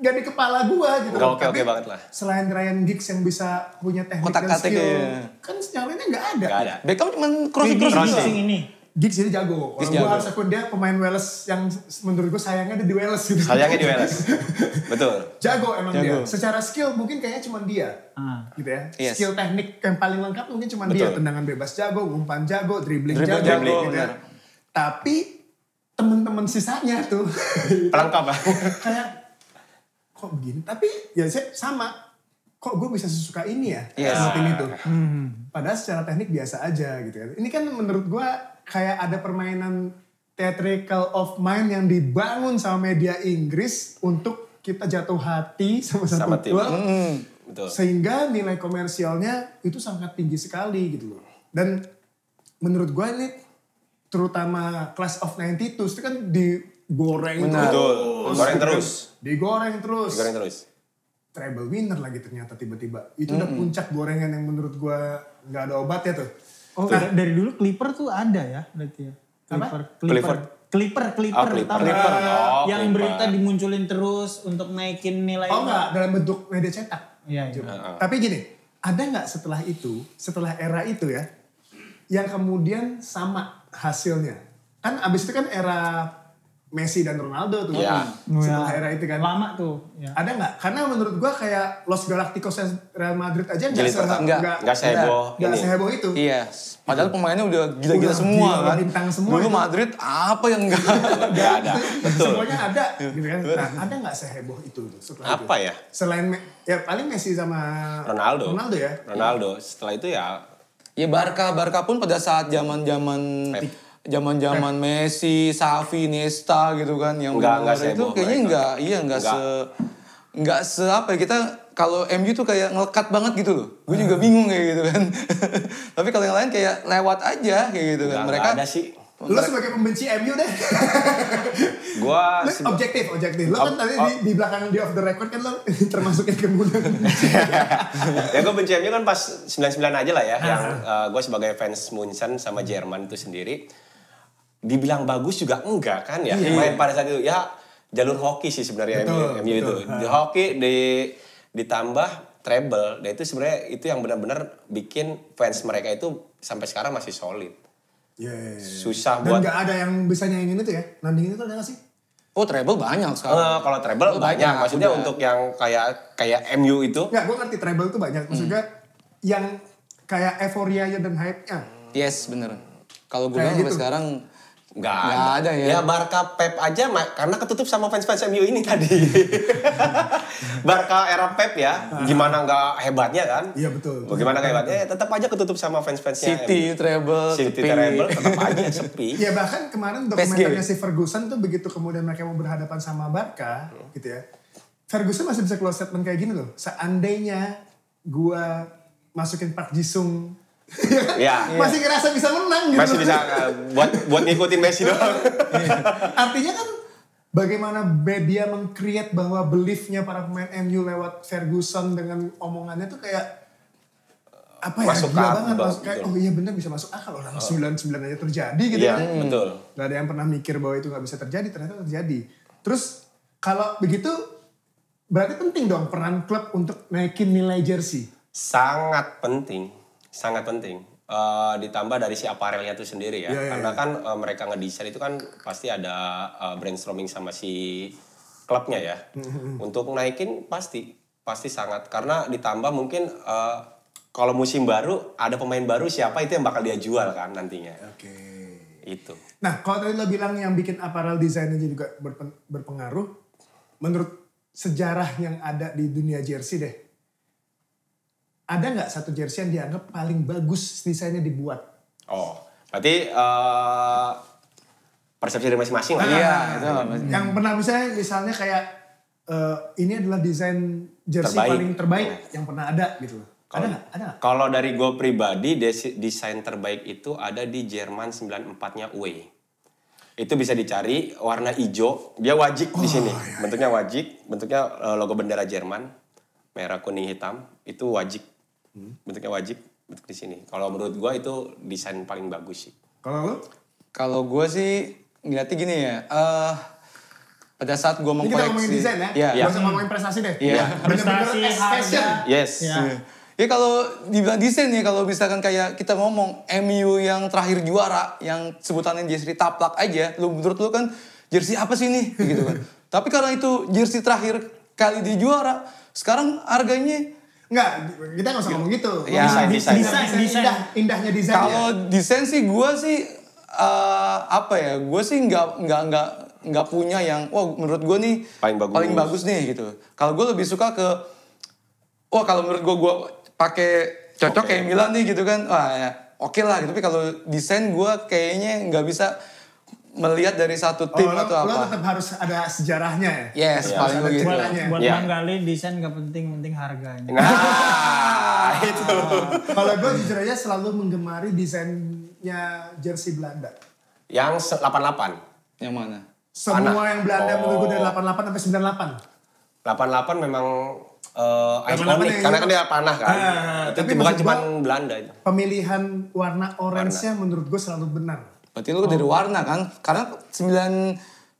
gak di kepala gua gitu. Gak oke banget lah. Selain Ryan Giggs yang bisa punya teknik dan Kotak-katik skill, ya. kan yang lainnya gak ada. Gak ada. Beckham cuman Crossing crossing. ini. Giggs itu jago. Kalau gue harus akui dia pemain Wales yang menurut gue sayangnya ada di Wales gitu. Sayangnya di Wales. Betul. Jago emang dia. Secara skill mungkin kayaknya cuma dia. Gitu ya. Yes. Skill teknik yang paling lengkap mungkin cuma dia. Tendangan bebas jago, umpan jago, dribbling Dribbling jago. jago, Gitu ya. benar. Tapi teman-teman sisanya tuh. Pelengkap lah. Kayak kok begini. Tapi ya saya sama. Kok gue bisa sesuka ini ya sama tim itu. Padahal secara teknik biasa aja gitu ya. Ini kan menurut gue kayak ada permainan theatrical of mind yang dibangun sama media Inggris untuk kita jatuh hati sama satu tim. klub. Betul. Sehingga nilai komersialnya itu sangat tinggi sekali gitu loh. Dan menurut gue ini terutama Class of 92 itu kan digoreng terus. Digoreng terus. Treble winner lagi ternyata tiba-tiba. Itu udah puncak gorengan yang menurut gue gak ada obatnya tuh. Oh, dari dulu Clipper tuh ada ya berarti ya? Clipper. Tahu nggak? Yang berita dimunculin terus untuk naikin nilai. Oh enggak, dalam bentuk media cetak. Iya. Tapi gini, ada nggak setelah itu, setelah era itu ya, yang kemudian sama hasilnya? Kan abis itu kan era Messi dan Ronaldo tuh. Iya. Setelah era itu kan. Lama tuh. Ya. Ada nggak? Karena menurut gua kayak Los Galacticos Real Madrid aja Jilid pertama. Nggak seheboh itu. Iya, padahal pemainnya udah gila-gila Udah semua gila, kan. bintang semua Dulu itu. Madrid apa yang enggak? Nggak ada. Betul. Semuanya ada. Gitu kan. Nah, ada nggak seheboh itu tuh setelah Apa itu? ya? Selain ya paling Messi sama Ronaldo ya. Ronaldo. Setelah itu ya Ya Barca pun pada saat zaman-zaman Messi, Xavi, Iniesta gitu kan yang Nggak benar-benar itu seheboh kayaknya mereka. nggak se apa ya, kita kalau MU tuh kayak ngelekat banget gitu loh. Gue juga bingung kayak gitu kan. Tapi kalau yang lain kayak lewat aja kayak gitu kan. nggak ada sih. Lu sebagai pembenci MU deh. Gua Lu objektif. Lu kan tadi di belakang di off the record kan lu termasuk yang kemudian. Ya gue benci MU kan pas 99 aja lah ya. Yang gue sebagai fans Munchen sama Jerman itu sendiri. Dibilang bagus juga enggak kan ya. Main pada saat itu ya jalur hoki sih sebenarnya MU itu. Di hoki ditambah treble. Dan itu sebenarnya itu yang benar-benar bikin fans mereka itu sampai sekarang masih solid. Susah Dan buat. nggak ada yang bisa nyanyiin itu ya? Nandingin itu ada nggak sih? Oh treble banyak sekarang. Kalau treble banyak. Maksudnya udah. untuk yang kayak MU itu. Nggak, gue ngerti treble itu banyak. Maksudnya yang kayak euforianya dan hype-nya. Yes bener. Kalau gue Kayak bilang sampai gitu. sekarang Nggak ada ya. Ya Barca Pep aja karena ketutup sama fans-fans MU ini tadi. Barca era Pep ya, gimana nggak hebatnya kan? Iya betul. Bagaimana nggak hebatnya? Ya, tetap aja ketutup sama fans-fansnya City MU. treble, City sepi. treble tetap aja sepi. Ya bahkan kemarin dokumenternya si Ferguson tuh begitu kemudian mereka mau berhadapan sama Barca gitu ya. Ferguson masih bisa keluar statement kayak gini loh. Seandainya gua masukin Park Ji-sung Ya, masih ngerasa bisa menang gitu. masih bisa buat ngikutin Messi doang. Artinya kan bagaimana media meng-create bahwa belief-nya para pemain MU lewat Ferguson dengan omongannya tuh kayak apa ya, Masuk gila akal, banget. Kayak, betul. oh iya benar bisa masuk akal. Orang 99 aja terjadi gitu Iya, kan. betul. Gak ada yang pernah mikir bahwa itu gak bisa terjadi, ternyata terjadi. Terus kalau begitu berarti penting dong peran klub untuk naikin nilai jersey. Sangat penting. Ditambah dari si aparelnya itu sendiri ya. Karena kan mereka ngedesain itu kan pasti ada brainstorming sama si klubnya ya. Untuk naikin pasti sangat. Karena ditambah mungkin kalau musim baru ada pemain baru siapa itu yang bakal dia jual kan nantinya. Oke. Itu. Nah kalau tadi lo bilang yang bikin apparel desainnya juga berpengaruh. Menurut sejarah yang ada di dunia jersey deh. Ada nggak satu jersey yang dianggap paling bagus desainnya dibuat? Oh, berarti persepsi dari masing-masing lah. Iya, itu. Yang pernah misalnya kayak ini adalah desain jersey paling terbaik yang pernah ada gitu loh. Ada nggak? Ada nggak? Kalau dari gue pribadi, desain terbaik itu ada di Jerman 94-nya Away. Itu bisa dicari warna hijau, dia wajib di sini. Bentuknya wajib, bentuknya logo bendera Jerman, merah kuning hitam, itu wajib. Bentuknya wajib, bentuk di sini. Kalau menurut gue itu desain paling bagus sih. Kalau lo? Kalau gue sih ngeliatnya gini ya. Pada saat gue Ini mengkoleksi. kita ngomongin desain ya? Iya. Gak usah ngomongin prestasi deh. Iya. Bener-bener Prestasi, as fashion. harga. Yes. Ya. Ya kalau dibilang desain nih, kalau misalkan kayak kita ngomong MU yang terakhir juara, yang sebutannya jersey taplak aja, menurut lu kan jersey apa sih nih? Gitu kan. Tapi karena itu jersey terakhir kali di juara, sekarang harganya Enggak, kita gak usah ngomong gitu. Ya, desain. Indahnya desainnya. kalau desain sih gue sih apa ya? Gue sih nggak punya yang wah menurut gue nih Paling bagus nih gitu. Kalau gue lebih suka ke kalau menurut gue pakai cocok kayak Milan nih gitu kan. Wah ya oke lah gitu. Tapi kalau desain gue kayaknya nggak bisa melihat dari satu tim atau Lo apa. tetap harus ada sejarahnya ya? Yes, Iya, paling ada begitu. ceritanya. Buat Iya. Bang Gali desain gak penting harganya. Nah, itu. Kalau gue jujur aja selalu menggemari desainnya jersey Belanda. Yang 88. Yang mana? Semua Panah. yang Belanda menurut gue dari Oh. 88 sampai 98. 88 memang 88 ikonik yang- karena kan dia panah kan. Itu tapi bukan maksud cuma gua- Belanda itu. Pemilihan warna orange-nya menurut gue selalu benar. Berarti lu dari warna kan? Karena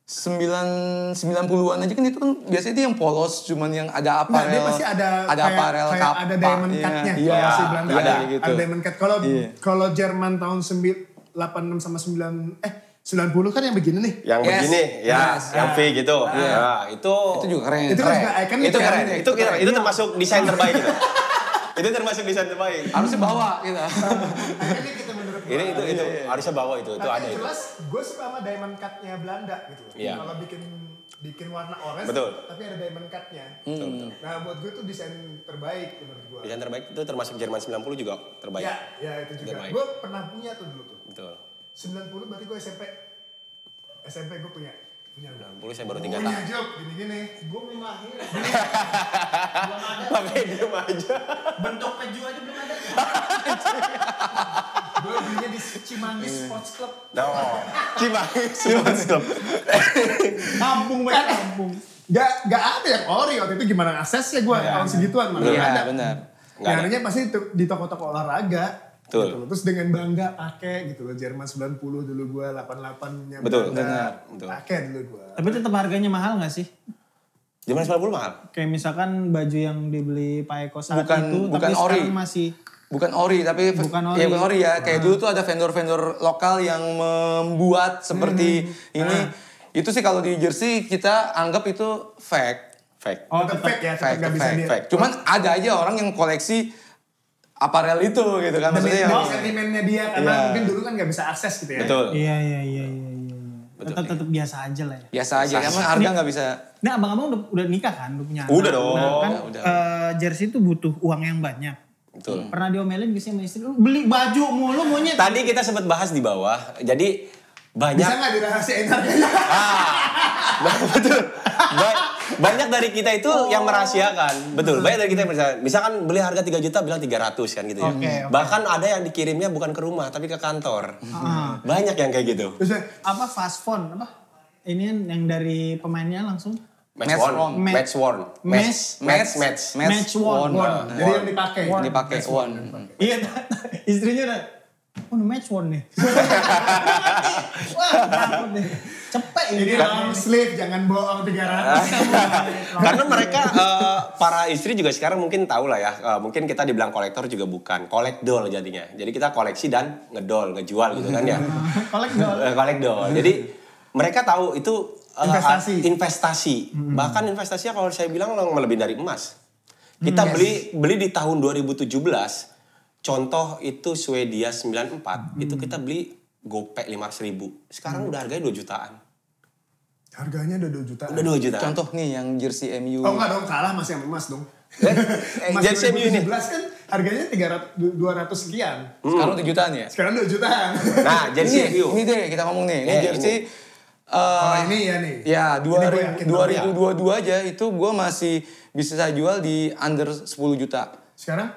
90-an aja kan itu kan biasanya dia yang polos, cuman yang ada Nah, aparel. dia pasti ada aparel kayak kapak. ada diamond cut-nya Iya, kalau si Belanda ada ada gitu. ada diamond cut. Kalau Iya. kalau Jerman tahun 86 sama 9 90 kan yang begini nih. Yang begini, ya, yang V gitu. Nah, itu juga keren. Itu kan juga ikonik Itu kan? keren. Itu termasuk desain terbaik gitu. Itu termasuk desain terbaik. Harusnya bawa gitu. Ikonik kita menurut gue. Itu harusnya bawa itu Tapi ada yang itu. jelas gue suka sama diamond cut-nya Belanda gitu. Iya. Kalau bikin warna orange, Betul. tapi ada diamond cut-nya. Nah buat gue itu desain terbaik menurut gue. Desain terbaik itu termasuk Jerman 90 juga terbaik. Ya itu juga. Terbaik. Gue pernah punya tuh dulu tuh. Betul. 90 berarti gue SMP gue punya. 90 saya baru 3 tahun. Punya job gini-gini. Gue belum lahir. Pakai diem aja. Bentuk peju aja belum ada. Gue belinya di Cimanggis Sports Club. No. Cimanggis Club. Kampung banget kampung. Gak ada yang ori waktu itu gimana aksesnya gue tahun segituan mana Iya, ada. benar. Nyarinya pasti di toko-toko olahraga. Betul. Gitu. Terus dengan bangga pakai gitu loh. Jerman 90 dulu gue, 88-nya Betul, Belanda. betul. Pakai dulu gue. Tapi tetap harganya mahal gak sih? Jerman 90 mahal. Kayak misalkan baju yang dibeli Pak Eko saat Bukan- itu, bukan tapi ori. sekarang masih Bukan ori tapi Bukan ori. ya bukan ori ya. Kayak dulu tuh ada vendor-vendor lokal yang membuat seperti ini. Itu sih kalau di jersey kita anggap itu fake. Fake. Oh, Tetep tetap fake ya, tetep gak bisa dia. fake. Cuman ada aja orang yang koleksi aparel itu gitu kan. Demi Maksudnya yang sentimennya dia karena Iya. mungkin dulu kan gak bisa akses gitu ya. Betul. Iya. Betul. Tetap biasa aja lah ya. biasa aja. Karena harga nggak bisa. Nah, abang-abang udah nikah kan? Udah punya anak. Udah dong. Nah, kan Udah. jersey itu butuh uang yang banyak. Betul. Pernah diomelin gak sih sama istri? Lu beli baju mulu monyet. Tadi kita sempat bahas di bawah. Jadi banyak Bisa gak dirahasiain harganya? betul. Banyak dari kita itu yang merahasiakan. Betul. Banyak dari kita yang merahasiakan. Misalkan beli harga 3 juta bilang 300 kan gitu ya. Oke. Bahkan ada yang dikirimnya bukan ke rumah tapi ke kantor. Banyak yang kayak gitu. Terus Apa fast phone? Apa? Ini yang dari pemainnya langsung? Match worn. Match worn. Match worn. jadi yang dipakai. Dipakai one. Iya, istrinya udah, oh match one nih. Wah, takut deh. Cepet Ini long sleeve, jangan bohong 300. Karena mereka para istri juga sekarang mungkin tahu lah ya. Mungkin kita dibilang kolektor juga bukan. Kolekdol jadinya. Jadi kita koleksi dan ngejual gitu kan ya. Kolekdol. Jadi mereka tahu itu investasi. Bahkan investasinya kalau saya bilang lebih dari emas. Kita beli di tahun 2017. Contoh itu Swedia 94. Itu kita beli gopek 500.000. Sekarang udah harganya 2 jutaan. Harganya udah 2 jutaan. Udah 2 jutaan. Contoh nih yang jersey MU. Oh enggak dong, kalah masih yang emas dong. Emas jersey MU ini. 2017 kan harganya 200 sekian. Sekarang 7 jutaan ya? Sekarang 2 jutaan. Nah, jersey MU. Ini deh kita ngomong nih. Ini jersey Kalau ini ya nih. ya Ini gua yakin banget. 2022 aja itu gue masih bisa saya jual di under 10 juta.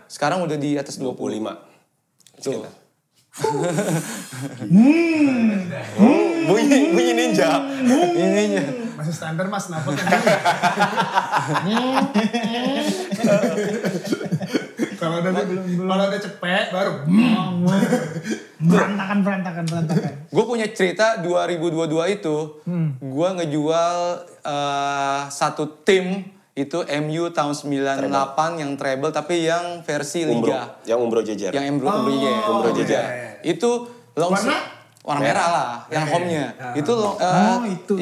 Sekarang udah di atas 25. 20. Tuh. Bunyi ninja. Ininya. Masih standar mas, kenapa kan? Kalau udah cepet baru. Berantakan. Gue punya cerita 2022 itu, gue ngejual satu tim itu MU tahun 98 yang treble tapi yang versi Liga. Yang Umbro Jejer. Yang Umbro Jejer. Itu warna merah lah, yang home-nya. Itu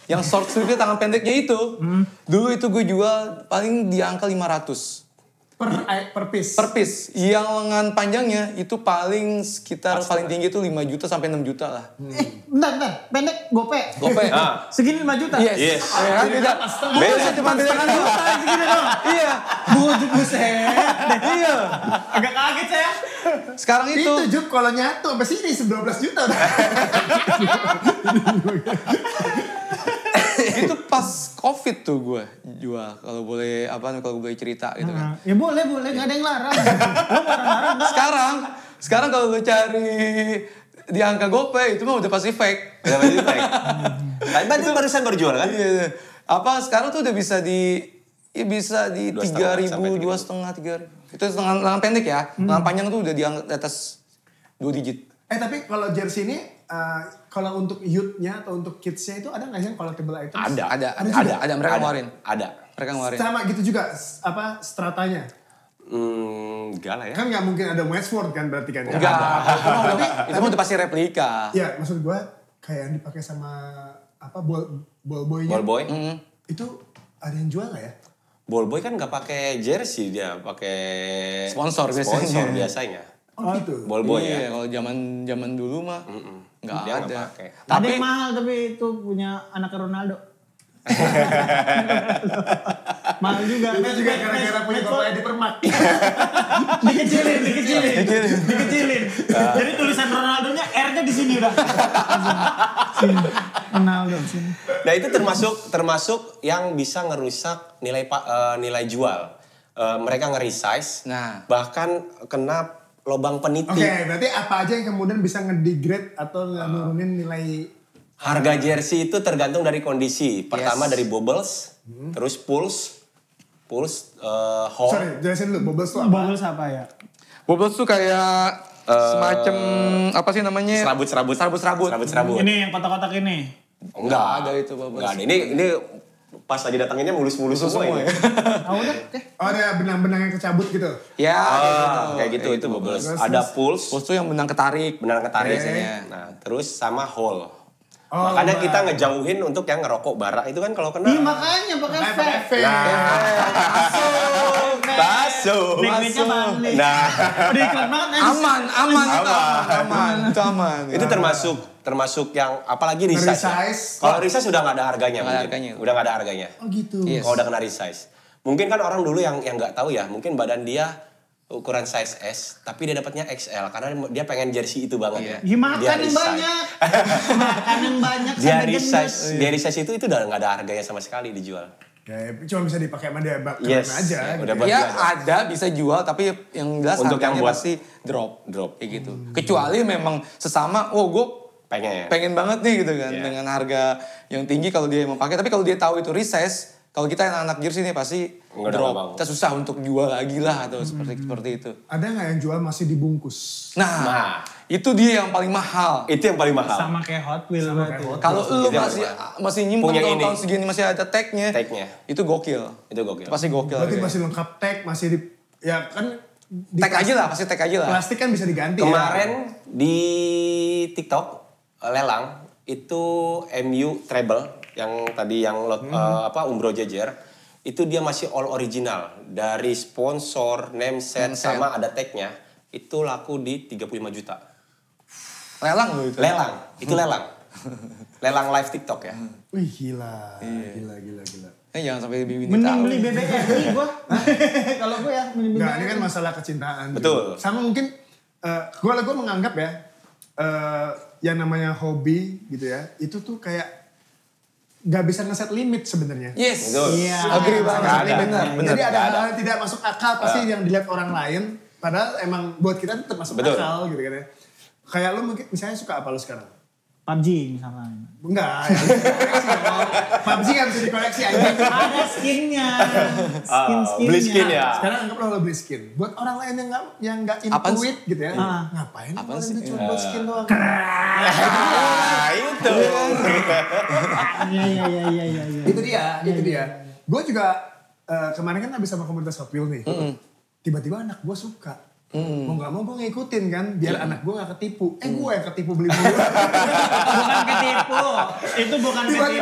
yang short sleeve-nya tangan pendeknya itu. Dulu itu gue jual paling di angka 500. Per piece. Per piece. Yang lengan panjangnya itu paling sekitar paling tinggi itu 5 juta sampai 6 juta lah. Bentar. Pendek gope. Segini 5 juta? Yes. Ya kan beda. Beda cuma beda kan Segini dong. Iya. Buset. Iya. Agak kaget saya. Sekarang itu. Itu Jup kalau nyatu sampai sini 12 juta udah. Itu pas COVID tuh gue jual kalau boleh cerita gitu kan. Ya boleh nggak ada yang larang. Lo larang. Sekarang kalau lu cari di angka GoPay itu mah udah pasti fake. Udah pasti fake. Kan itu barusan berjual kan? Iya. Apa sekarang tuh udah bisa di 3.000, 2,5, 3.000. Itu lengan pendek ya. Lengan panjang tuh udah di atas 2 digit. Tapi kalau jersey ini kalau untuk youth-nya atau untuk kids-nya itu ada nggak sih collectible items? Ada mereka ngeluarin. Mereka ngeluarin. Sama gitu juga stratanya. Enggak lah ya. Kan nggak mungkin ada Westward kan berarti kan? Enggak. Itu mah udah pasti replika. Iya, maksud gue kayak yang dipakai sama apa ball boy-nya. Ball boy. Itu ada yang jual nggak ya? Ball boy kan nggak pakai jersey, dia pakai Sponsor biasanya. Oh gitu. Ball boy Iya, ya. kalau zaman dulu mah nggak Dia ada. nggak pakai. Ada yang mahal tapi itu punya anak Ronaldo. Mahal juga. Itu juga gara-gara punya bapaknya di Permak. Dikecilin. Jadi tulisan Ronaldonya R-nya di sini udah. Sini. Ronaldo sini. Nah itu termasuk yang bisa ngerusak nilai jual. Mereka nge-resize, bahkan kena lubang peniti. Oke, berarti apa aja yang kemudian bisa ngedegrade atau nurunin nilai harga jersey itu tergantung dari kondisi. Pertama dari bubbles, terus pulse, hole. Sorry, jelasin dulu bubbles itu apa? Bubbles apa ya? Bubbles tuh kayak semacam apa sih namanya? Serabut. Ini yang kotak-kotak ini. Enggak ada itu bubbles. Enggak ada. Ini pas lagi datanginnya mulus-mulus semua ini. Oh udah, Oh ada benang-benang yang kecabut gitu? Ya, kayak gitu itu bubbles. Ada pulse. Pulse tuh yang benang ketarik. Biasanya. Nah, terus sama hole. Makanya kita ngejauhin untuk yang ngerokok bara itu kan kalau kena. Iya makanya pakai vape. Masuk. Liquidnya balik. Nah, Udah iklan banget aja. Aman. Itu aman. itu termasuk yang apalagi resize. Kalau resize udah nggak ada harganya. Udah nggak ada harganya. Oh gitu. Yes. Kalau udah kena resize. Mungkin kan orang dulu yang nggak tahu ya, mungkin badan dia ukuran size S, tapi dia dapatnya XL karena dia pengen jersey itu banget. Ya makan yang banyak. Makan yang banyak. Dia resize itu udah nggak ada harganya sama sekali dijual. Ya, cuma bisa dipakai sama dia aja. Ya, udah buat Ya dia ada bisa jual tapi yang jelas untuk yang buat pasti drop kayak gitu. Kecuali memang sesama, gue pengen banget nih gitu kan dengan harga yang tinggi kalau dia mau pakai. Tapi kalau dia tahu itu resize, kalau kita anak jersey nih pasti drop. Kita susah untuk jual lagi lah atau seperti itu. Ada nggak yang jual masih dibungkus? Nah, itu dia yang paling mahal. Itu yang paling mahal. Sama kayak Hot Wheels. Kalau lu masih nyimpen tahun segini masih ada tagnya. Itu gokil. Itu pasti gokil. Berarti masih lengkap tag, masih ya kan. Tag aja lah. Plastik kan bisa diganti. Kemarin di TikTok lelang itu MU treble yang tadi yang Umbro Jejer itu dia masih all original dari sponsor, name set sama ada tagnya itu laku di 35 juta. Lelang loh itu. Lelang. Lelang live TikTok ya. Wih gila. Jangan sampai bini Mending beli BBRI gue. Kalau gue ya mending beli. Enggak, ini kan masalah kecintaan. Betul. Gitu. Sama mungkin gue menganggap ya yang namanya hobi gitu ya, itu tuh kayak nggak bisa ngeset limit sebenarnya. Yes. Iya. Agree banget. Benar. Jadi ada hal yang tidak masuk akal pasti yang dilihat orang lain, padahal emang buat kita tetap masuk akal gitu kan ya. Kayak lu mungkin misalnya suka apa lu sekarang? PUBG misalnya. Enggak, ya, PUBG gak bisa dikoleksi aja. Ada skinnya. Skin-skinnya. Beli skin ya. Sekarang anggaplah lo beli skin. Buat orang lain yang nggak into it gitu ya. Ngapain orang itu cuma buat skin doang. Itu. Iya. Itu dia. Gue juga kemarin kan habis sama komunitas Hot Wheels nih. Tiba-tiba anak gue suka. Mau gak mau gue ngikutin kan, biar anak gue gak ketipu. Gue yang ketipu beli dulu. Bukan ketipu. Itu bukan ketipu.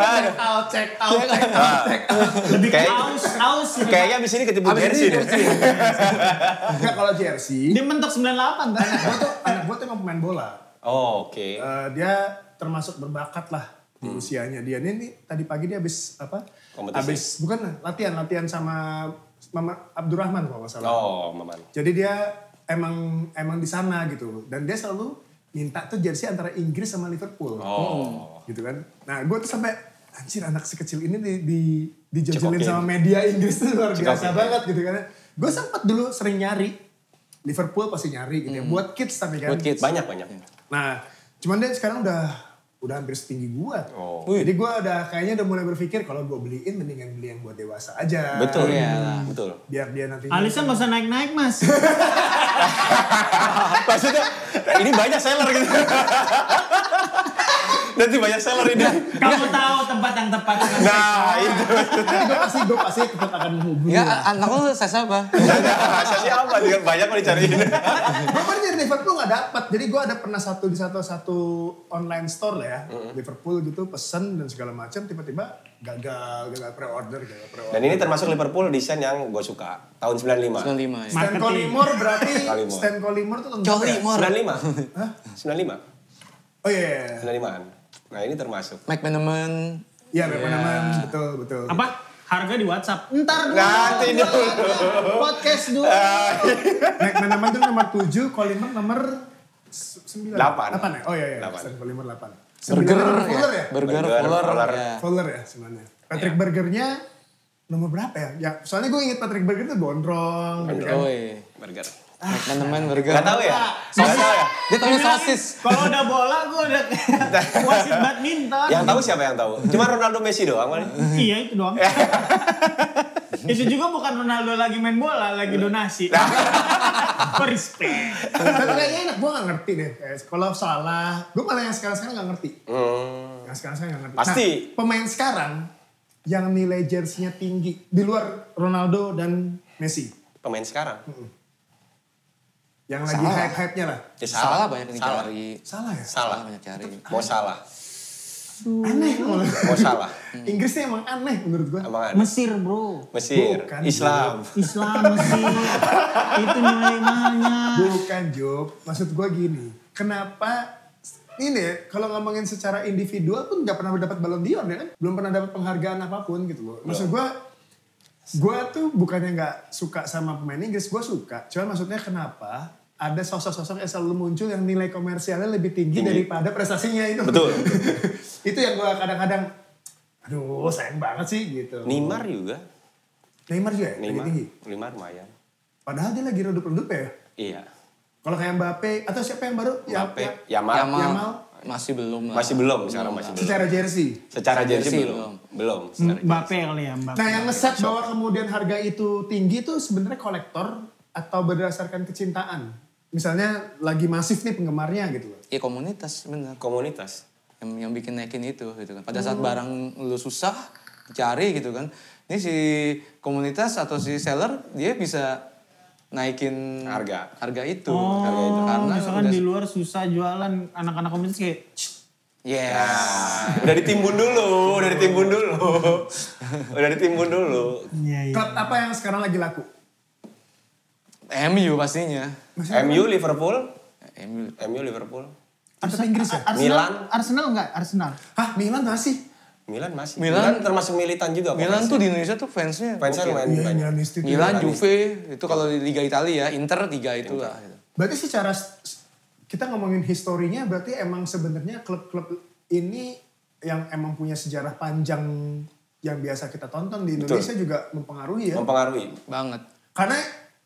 Check out. Lebih ke aus. Kayaknya abis ini ketipu jersey deh. Enggak, kalau jersey. Dia mentok 98 kan. Anak gue tuh emang pemain bola. Oh, oke. Dia termasuk berbakat lah di usianya. Dia ini tadi pagi dia habis apa? Kompetisi. Bukan latihan sama Mama Abdurrahman kalau nggak salah. Oh, Maman. Jadi dia emang di sana gitu. Dan dia selalu minta tuh jersey antara Inggris sama Liverpool. Gitu kan. Nah gue tuh sampai anjir anak sekecil ini dijajalin sama media Inggris tuh luar biasa banget gitu kan. Gue sempet dulu sering nyari. Liverpool pasti nyari gitu ya. Buat kids tapi kan. Buat kids. Banyak. Nah cuman dia sekarang udah hampir setinggi gue. Jadi gue kayaknya udah mulai berpikir kalau gue beliin mendingan beli yang buat dewasa aja. Betul. Betul. Biar dia nanti. Alisnya gak usah naik-naik mas. Maksudnya ini banyak seller gitu. Nanti banyak seller ini. Kamu tahu tempat yang tepat dengan Nah, itu. Gue pasti tetap akan menghubungi. Ya, anak lu size apa? Saya siapa? Banyak kok dicariin. Gue pernah di Liverpool gak dapat. Jadi gue ada pernah di satu online store lah ya. Liverpool gitu pesen dan segala macam. Tiba-tiba gagal pre-order. Dan ini termasuk Liverpool desain yang gue suka. Tahun 95. 95 ya. Stan Collymore berarti. Collymore. Stan Collymore tuh tahun berapa ya? 95. Hah? 95. Oh iya. 95-an. Nah ini termasuk. McManaman. Iya memang betul. Apa? Harga di WhatsApp. Ntar dulu. Nanti dulu. Podcast dulu. McManaman tuh nomor 7, Collymore nomor 9. 8 ya? Oh iya. 8. Stan Collymore 8. Burger Fuller ya? Burger, Fuller. ya. Fuller ya sebenarnya. Patrick Burgernya nomor berapa ya? Ya soalnya gue inget Patrick Burger tuh gondrong. Gitu kan. Oh iya. Burger. McManaman burger. Gak tahu ya? Gak tahu ya? Dia tahu sosis. Kalau udah bola gue udah wasit badminton. Yang tahu siapa yang tahu? Cuma Ronaldo Messi doang kali. Iya itu doang. Itu juga bukan Ronaldo lagi main bola, lagi donasi. Respect. Tapi kayaknya enak, gue gak ngerti deh. Kalau salah, gue malah yang sekarang gak ngerti. Yang sekarang gak ngerti. Pasti. Nah, pemain sekarang yang nilai jersey-nya tinggi di luar Ronaldo dan Messi. Pemain sekarang. Yang lagi hype-hype-nya lah. Ya, Salah banyak yang dicari. Salah ya? Salah. Banyak cari. Mau salah. Aneh. Mau salah. Inggrisnya emang aneh menurut gue. Emang ada. Mesir bro. Mesir. Bukan, Islam. Islam Mesir. Itu nilai mahnya. Bukan Job, maksud gue gini. Kenapa ini kalau ngomongin secara individual pun gak pernah dapat Ballon d'Or ya kan? Belum pernah dapat penghargaan apapun gitu loh. Maksud gue tuh bukannya gak suka sama pemain Inggris, gue suka. Cuma maksudnya kenapa ada sosok-sosok yang selalu muncul yang nilai komersialnya lebih tinggi daripada prestasinya itu. Betul. Itu yang gue kadang-kadang, aduh sayang banget sih gitu. Neymar juga. Neymar juga ya? Lebih Neymar. tinggi. Neymar lumayan. Padahal dia lagi redup-redup ya. Iya. Kalau kayak Mbappe, atau siapa yang baru? Mbappe. Yamal. Yamal. Masih belum lah. Masih belum sekarang masih belum. Secara jersey. Secara jersey Jersey belum. Belum. secara jersey. Mbappe kali ya Mbappe. Nah yang ngeset bahwa kemudian harga itu tinggi tuh sebenarnya kolektor atau berdasarkan kecintaan. Misalnya lagi masif nih penggemarnya gitu loh. Iya komunitas bener. Komunitas. Yang bikin naikin itu gitu kan. Pada saat barang lu susah cari gitu kan. Ini si komunitas atau si seller dia bisa naikin Harga itu. Oh, Harga itu. Karena misalkan udah- di luar susah jualan, anak-anak komunitas kayak Yes. Udah ditimbun dulu. Udah ditimbun dulu. iya. Klub apa yang sekarang lagi laku? MU pastinya. MU, Liverpool. MU. Liverpool. Atau Inggris ya? Milan. Arsenal enggak? Arsenal. Hah Milan masih? Milan masih. Milan termasuk militan juga. Milan tuh di Indonesia tuh fansnya. fansnya oke. lumayan Iya banyak. Milan Institute. Milan, Juve, itu kalau di Liga Italia, Inter 3 itu lah. Gitu. Berarti secara kita ngomongin historinya berarti emang sebenarnya klub-klub ini yang emang punya sejarah panjang yang biasa kita tonton di Indonesia juga mempengaruhi ya. Mempengaruhi. Banget. Karena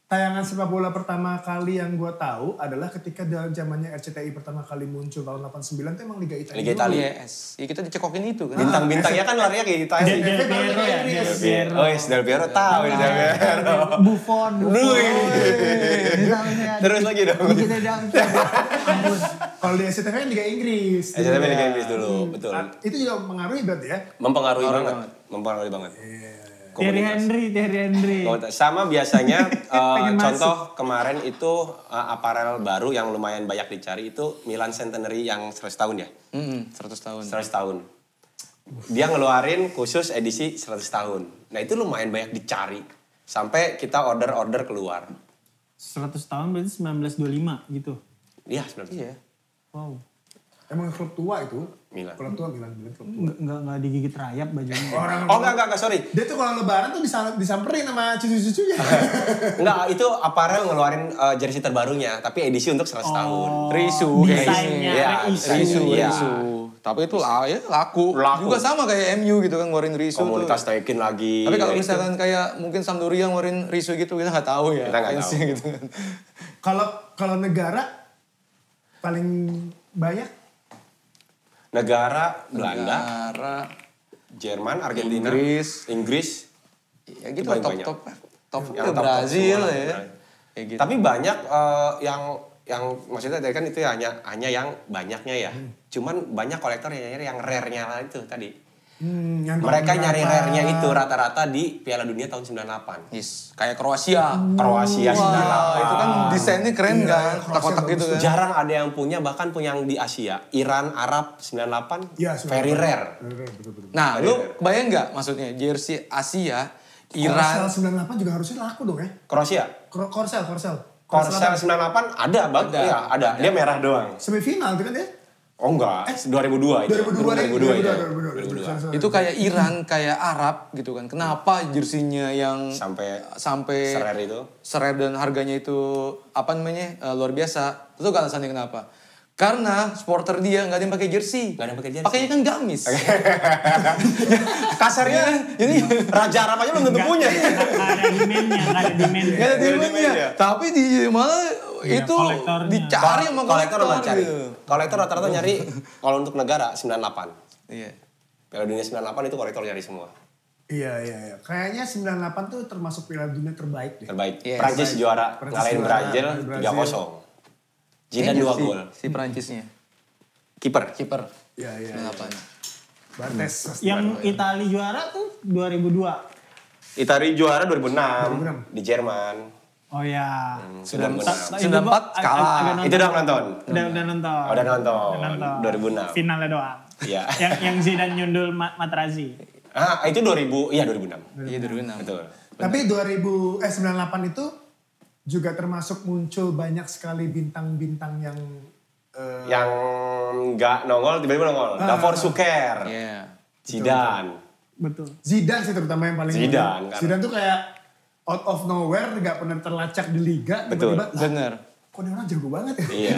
tayangan sepak bola pertama kali yang gue tahu adalah ketika dalam zamannya RCTI pertama kali muncul tahun 89 itu emang Liga Italia. Liga Italia. Yes. Ya kita dicekokin itu kan. Bintang-bintangnya kan larinya kayak Italia. Del Piero ya. Del Piero. Oh, Del Piero tahu ini Del Piero. Buffon. Terus lagi dong. Kita dong. Ampun. Kalau di SCTV kan Liga Inggris. SCTV Liga Inggris dulu, betul. Itu juga mempengaruhi berarti ya? Mempengaruhi banget. Mempengaruhi banget. Thierry Henry. Sama biasanya Pengen contoh kemarin itu aparel baru yang lumayan banyak dicari itu Milan Centenary yang 100 tahun ya. 100 tahun. 100 tahun. Dia ngeluarin khusus edisi 100 tahun. Nah itu lumayan banyak dicari. Sampai kita order keluar. 100 tahun berarti 1925 gitu. Iya sebenarnya. Iya. Wow. Emang klub tua itu. Milan. Klub tua Milan klub tua. Enggak digigit rayap bajunya. Oh enggak, sorry. Dia tuh kalau lebaran tuh disamperin sama cucu-cucunya. Enggak, itu aparel ngeluarin jersey terbarunya. Tapi edisi untuk 100 tahun. Risu. Desainnya, Iya, Risu. Iya. Tapi itu laku. Juga sama kayak MU gitu kan ngeluarin Risu. Komunitas tuh. naikin lagi. Tapi kalau ya misalkan kayak mungkin Sampdoria ngeluarin Risu gitu kita nggak tahu ya. Kita nggak fansnya tahu. gitu kan. Kalau negara paling banyak negara Belanda, Negara, Jerman, Argentina, Inggris. ya gitu Itu paling top banyak. top Yang itu top-top Brazil semua, ya. Brazil. Kayak gitu. Tapi banyak yang maksudnya tadi kan itu hanya yang banyaknya ya. Cuman banyak kolektor yang nyari yang rare-nya lah itu tadi. Mereka nyari rare-nya itu rata-rata di Piala Dunia tahun 98. Yes, kayak Kroasia. Kroasia 98. Itu kan desainnya keren kan, kotak-kotak gitu kan. Jarang ada yang punya, bahkan punya yang di Asia. Iran, Arab 98, very rare. Nah, lu kebayang nggak maksudnya jersey Asia, Iran. Korsel 98 juga harusnya laku dong ya? Kroasia. Korsel. Korsel 98 ada. Ada. Dia merah doang. Semifinal itu kan dia? Oh enggak, 2002 itu. 2002. Itu kayak Iran, kayak Arab gitu kan. Kenapa jersinya yang sampai serare itu? Serare dan harganya itu luar biasa. Itu gak alasannya kenapa? Karena supporter dia nggak ada yang pakai jersey. Nggak ada yang pakai jersey. Pakainya kan gamis. Kasarnya ini Raja Arab aja belum tentu punya. Nggak ada demand-nya. Tapi malah itu dicari sama kolektor. Kolektor rata-rata nyari kalau untuk negara 98. Iya. Piala Dunia 98 itu kolektor nyari semua. Iya. Kayaknya 98 tuh termasuk Piala Dunia terbaik deh. Terbaik. Yes. Prancis juara, ngalahin Brazil 3-0. Zidane 2 gol. Si Prancisnya. Kiper. Iya. 98. Bartes. Yang Italia juara tuh 2002. Italia juara 2006 di Jerman. Oh ya. 94 kalah. Itu udah nonton. Udah nonton. Udah nonton. 2006. Finalnya doang. Iya. yang Zidane nyundul Materazzi. Itu 2006. Iya 2006. Betul. Tapi 98 itu juga termasuk muncul banyak sekali bintang-bintang yang yang nggak nongol tiba-tiba nongol. Davor Suker. Iya. Zidane. Betul. Zidane sih terutama yang paling Zidane tuh kayak out of nowhere, nggak pernah terlacak di liga. Betul. Bener. Kok ini orang jago banget ya? Iya.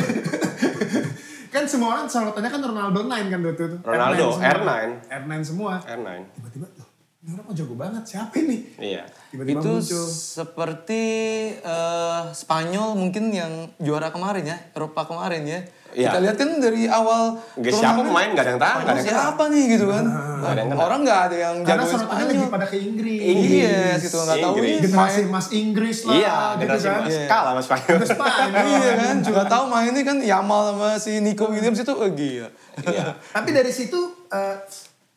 Kan semua orang sorotannya kan Ronaldo 9 kan waktu itu. Ronaldo, R9 semua. R9. Tiba-tiba loh, ini orang kok jago banget, siapa ini? Iya. Tiba-tiba Itu muncul. seperti Spanyol mungkin yang juara kemarin ya, Eropa kemarin ya. Iya. Kita lihat kan dari awal Siapa pemain gak ada yang tahu, gak ada yang kenal. siapa nih gitu kan. Orang gak ada yang Karena jago sorotannya lagi pada ke Inggris. Iya gitu, gak tahu Inggris. ini Generasi main. Mas Inggris lah Iya, gitu generasi kan. Mas kalah Mas Spanyol. Iya kan, juga tahu mainnya kan Yamal sama si Nico Williams itu gila. Iya. Tapi dari situ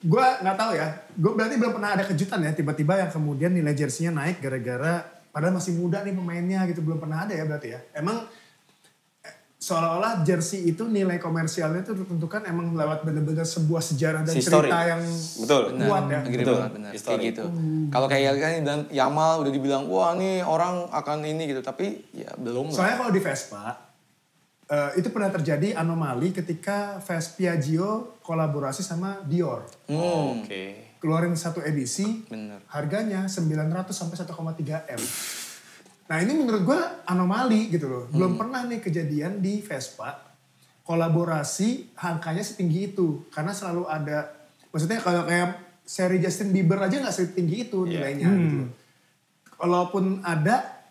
gue nggak tahu ya. Gue berarti belum pernah ada kejutan ya tiba-tiba yang kemudian nilai jersinya naik gara-gara padahal masih muda nih pemainnya gitu, belum pernah ada ya berarti ya. Emang seolah-olah jersey itu nilai komersialnya itu ditentukan emang lewat bener-bener sebuah sejarah dan cerita yang kuat ya. Betul, benar. Kayak gitu. Kalau kayak kan dan Yamal udah dibilang wah nih orang akan ini gitu, tapi ya belum. Soalnya kalau di Vespa itu pernah terjadi anomali ketika Piaggio kolaborasi sama Dior. Oke. Keluarin satu edisi, Bener. harganya 900 sampai 1,3 M. Nah ini menurut gue anomali gitu loh. Belum pernah nih kejadian di Vespa kolaborasi angkanya setinggi itu. Karena selalu ada, maksudnya kalau kayak seri Justin Bieber aja gak setinggi itu nilainya gitu loh. Kalaupun ada,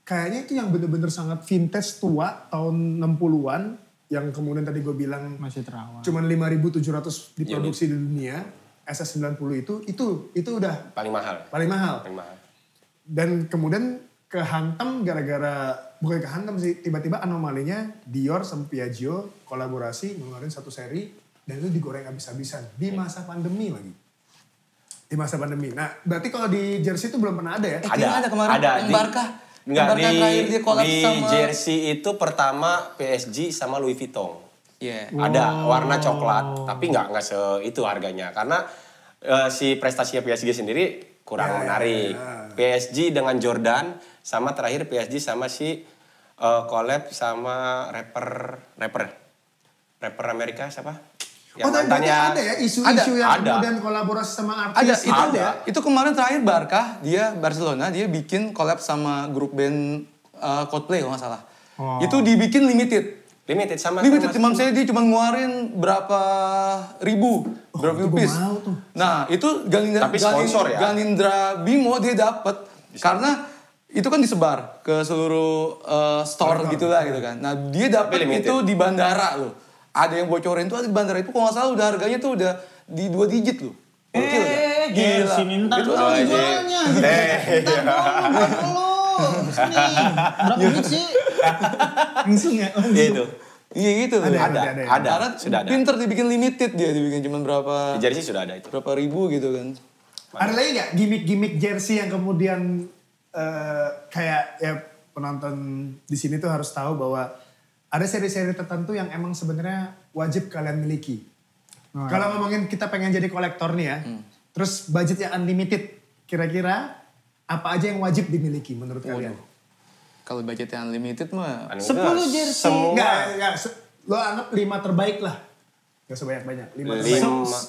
kayaknya itu yang bener-bener sangat vintage tua tahun 60-an. Yang kemudian tadi gue bilang Masih terawal. cuman 5.700 diproduksi di dunia. SS90 itu udah Paling mahal. paling mahal. Paling mahal. Dan kemudian kehantam gara-gara, bukan kehantam sih, tiba-tiba anomalinya Dior sama Piaggio kolaborasi ngeluarin satu seri dan itu digoreng habis-habisan di masa pandemi lagi. Di masa pandemi. Nah, berarti kalau di jersey itu belum pernah ada ya? Ada kemarin yang Barca. Enggak, Barca terakhir dia collab di sama jersey itu pertama PSG sama Louis Vuitton. Iya. Ada warna coklat, tapi nggak se itu harganya karena si prestasinya PSG sendiri kurang menarik. PSG dengan Jordan sama terakhir PSG sama si collab sama rapper Amerika siapa? Yang Tapi berarti ada ya isu-isu yang ada. kemudian kolaborasi sama artis. Itu kemarin terakhir Barcelona dia bikin collab sama grup band Coldplay kalau nggak salah. Itu dibikin limited sama cuman saya dia cuma ngeluarin berapa ribu piece. Nah itu Ganindra Bimo dia dapat karena itu kan disebar ke seluruh store gitulah gitu kan. Nah dia dapat itu di bandara loh. Ada yang bocorin tuh di bandara itu kalau nggak salah udah harganya tuh udah di 2 digit loh. Gila. Si Nintan itu jualnya. sini. Berapa duit sih? Langsung ya? Iya itu. Iya gitu. Ada. Karena Sudah ada. pinter dibikin limited dia, dibikin cuma berapa Di jersey sudah ada itu. berapa ribu gitu kan. Ada lagi nggak gimmick-gimmick jersey yang kemudian kayak ya penonton di sini tuh harus tahu bahwa ada seri-seri tertentu yang emang sebenarnya wajib kalian miliki. Kalau ngomongin kita pengen jadi kolektor nih ya, terus budgetnya unlimited, kira-kira apa aja yang wajib dimiliki menurut kalian? Kalau budgetnya unlimited mah 10 jersey. Enggak, lo anggap 5 terbaik lah. Gak sebanyak-banyak, 5 terbaik.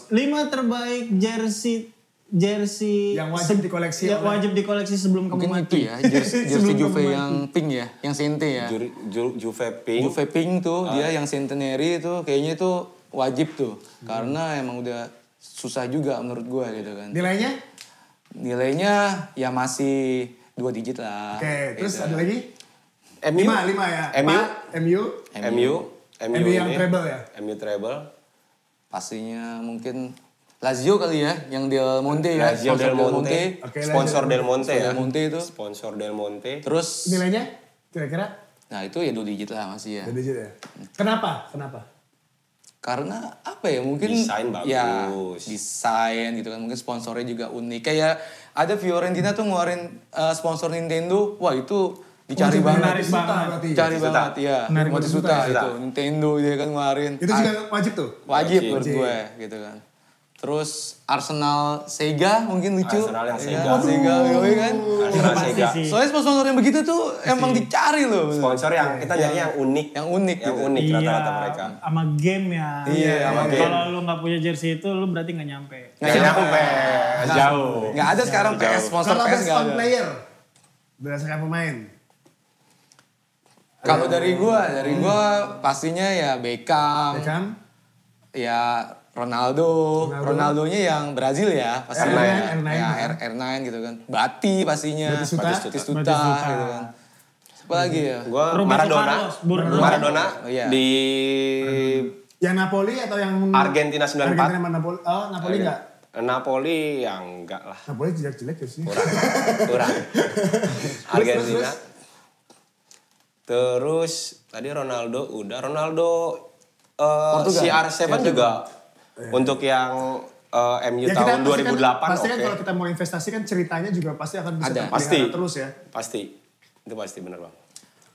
5 terbaik jersey Yang wajib dikoleksi yang oleh- wajib dikoleksi sebelum kamu mungkin mati. itu ya, jersey Sebelum Juve kamu yang pink ya, yang Sente ya. Juve Pink. Juve pink tuh dia yang centenary itu kayaknya itu wajib tuh. Karena emang udah susah juga menurut gua gitu kan. Nilainya? Nilainya ya masih 2 digit lah. Oke, terus gitu. ada lagi? MU. 5 ya. MU. MU yang ini. treble ya? MU treble. Pastinya mungkin Lazio kali ya, yang Del Monte ya. Lazio sponsor Del Monte. Oke, Sponsor Lazio Del Monte ya. Del Monte itu. Sponsor Del Monte. Terus, Nilainya kira-kira? nah itu ya 2 digit lah masih ya. Ada digit ya. Kenapa? Karena apa ya mungkin Desain ya bagus. desain gitu kan, mungkin sponsornya juga unik. Kayak ada Fiorentina tuh ngeluarin sponsor Nintendo, wah itu dicari banget. Berarti. Cari Juta. banget ya. Menarik 50 banget. juta Juta. itu Nintendo dia kan ngeluarin. Itu juga wajib tuh? Wajib Wajib. menurut gue gitu kan. Terus Arsenal Sega mungkin lucu. Arsenal yang Ya, Sega. Sega yoi kan. Arsenal pasti Sega. sih. Soalnya sponsor yang begitu tuh emang dicari loh. Sponsor yang kita nyari yang unik. Yang unik Yang gitu. unik Iya, rata-rata mereka. sama game ya. Iya, sama game. Kalau lu nggak punya jersey itu, lu berarti nggak nyampe. Nggak Nggak nyampe. nyampe. Jauh. Nggak ada sekarang PS, sponsor Kalau PS best nggak on ada. player? Berdasarkan pemain? Kalau dari gua pastinya ya Beckham, Beckham? ya Ronaldo. Ronaldonya yang Brazil ya, pasti R9, ya. R9. Ya, R9 gitu kan. Bati pastinya. Batistuta. Batistuta Batistuta. gitu kan. Apa lagi ya? Gua Roberto Maradona. Carlos, Maradona. Maradona Oh, iya. di Yang Napoli atau yang... Argentina 94. Argentina sama Napoli? Oh, Napoli enggak? Napoli yang enggak lah. Napoli jelek-jelek ya sih. Kurang. Argentina. Terus tadi Ronaldo udah. Ronaldo Portugal. CR7 juga untuk yang MU Ya, tahun pasti 2008 pasti kan oke. kalau kita mau investasi kan ceritanya juga pasti akan bisa Ada. terpelihara Pasti. terus ya. Pasti. Itu pasti benar Bang.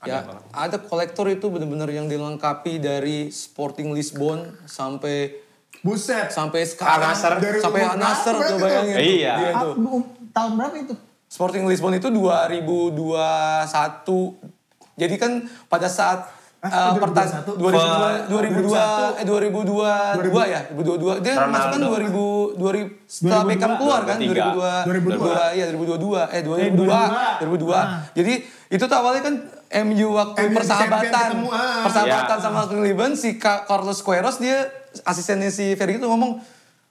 Ya, ada kolektor itu benar-benar yang dilengkapi dari Sporting Lisbon sampai Buset. sekarang Al-Nassr. Dari sampai umur Al-Nassr berapa tuh itu? bayangin. tuh. Iya. Dia tuh. Tahun berapa itu? Sporting Lisbon itu 2021. Jadi kan pada saat 2021? 2022 ya, 2022. Dia masuk kan 2000 setelah Beckham keluar kan 2002. Iya 2022. 2002. Jadi itu tuh awalnya kan MU waktu MU persahabatan. champion ketemu, Persahabatan Ya. sama Sporting Lisbon si Carlos Queiroz dia asistennya si Fergie itu ngomong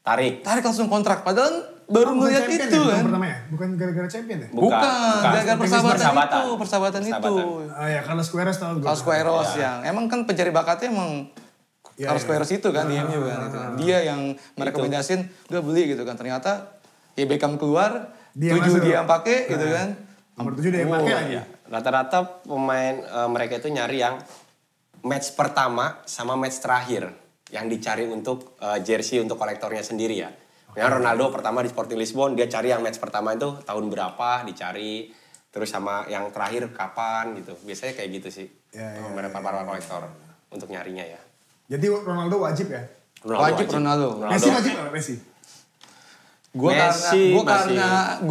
Tarik. langsung kontrak padahal baru Bukan melihat champion itu ya, kan. pertama ya? Bukan gara-gara champion ya? Bukan, gara-gara Persahabatan. persahabatan itu. Oh ya, Carlos Queiroz tau gue. Carlos Queiroz yang emang kan pencari bakatnya emang Ya, Carlos ya. Queiroz itu kan di MU kan, gitu kan. Dia yang merekomendasiin udah beli gitu kan. Ternyata ya Beckham keluar, Dia 7 masuk. dia yang pakai gitu kan. Nomor 7 dia yang pakai lagi. Iya. Rata-rata pemain mereka itu nyari yang match pertama sama match terakhir yang dicari untuk jersey untuk kolektornya sendiri ya. Misalnya Ronaldo pertama di Sporting Lisbon, dia cari yang match pertama itu tahun berapa dicari, terus sama yang terakhir kapan gitu. Biasanya kayak gitu sih. Ya, ya, Para kolektor untuk nyarinya ya. Jadi Ronaldo wajib ya? Wajib Ronaldo. Messi wajib nggak Messi? Gue Messi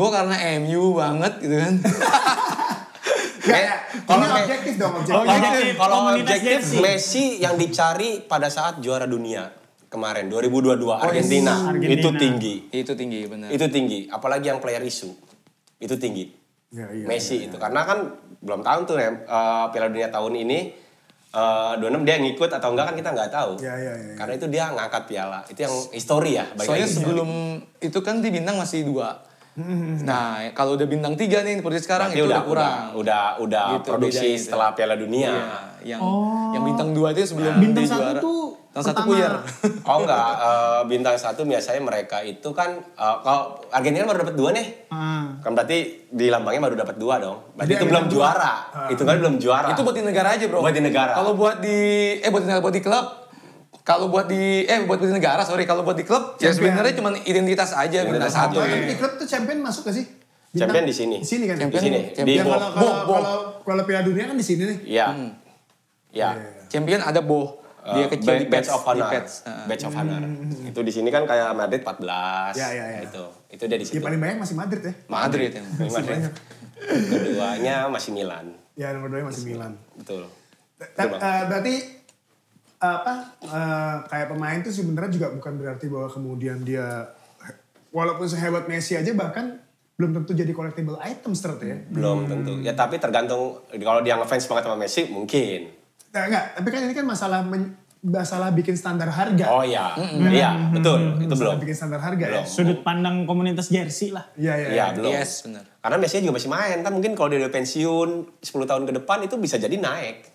karena MU banget gitu kan. Ini objektif dong, objektif. Kalau Komunitas objektif jersey. Messi yang dicari pada saat juara dunia kemarin 2022 Argentina. Argentina. Itu tinggi. Itu tinggi benar. Itu tinggi, apalagi yang player isu. Itu tinggi. Ya, iya, Messi itu karena kan belum tahu tuh ya Piala Dunia tahun ini 26 dia ngikut atau enggak kan kita nggak tahu. Iya. Karena itu dia ngangkat piala. Itu yang histori ya. balik Soalnya lagi. sebelum itu kan di bintang masih 2. Nah, kalau udah bintang 3 nih seperti sekarang Berarti itu udah kurang. udah Gitu, produksi bedanya itu. setelah Piala Dunia. Iya, yang bintang 2 itu sebelum Bintang dia satu juara. tuh Yang satu pertama? puyer. Oh enggak, bintang 1 biasanya mereka itu kan kalau Argentina baru dapat 2 nih. Kan berarti di lambangnya baru dapat 2 dong. Berarti Jadi itu belum ada juara. Itu kan belum juara. Itu buat di negara aja bro. Buat di negara. Kalau buat di klub, kalau buat di negara, sorry, kalau buat di klub ya sebenarnya cuma identitas aja bintang 1. Tapi di klub tuh champion masuk gak sih? Champion di sini. Di sini kan? Champion Di sini. Champion. Di Kalau Piala Dunia kan di sini nih. Iya. Iya. Champion ada Bo. Dia kecil di Badge patch. of honor. Di patch. Badge of honor. Itu di sini kan kayak Madrid 14. Ya. Itu dia di situ. Ya paling banyak masih Madrid ya. Madrid ya. Madrid. Keduanya masih Milan. Ya nomor 2 masih Milan. Betul. Berarti kayak pemain tuh sebenarnya juga bukan berarti bahwa kemudian dia walaupun sehebat Messi aja bahkan belum tentu jadi collectible items ternyata ya. Belum tentu. Ya tapi tergantung kalau dia ngefans banget sama Messi mungkin. Nah, enggak, tapi kan ini kan masalah bikin standar harga. Oh iya. Iya, betul. Itu Masalah belum. bikin standar harga ya. Sudut pandang komunitas jersey lah. Iya, belum. Yes, benar. Karena Messi juga masih main. Kan mungkin kalau dia udah pensiun 10 tahun ke depan itu bisa jadi naik.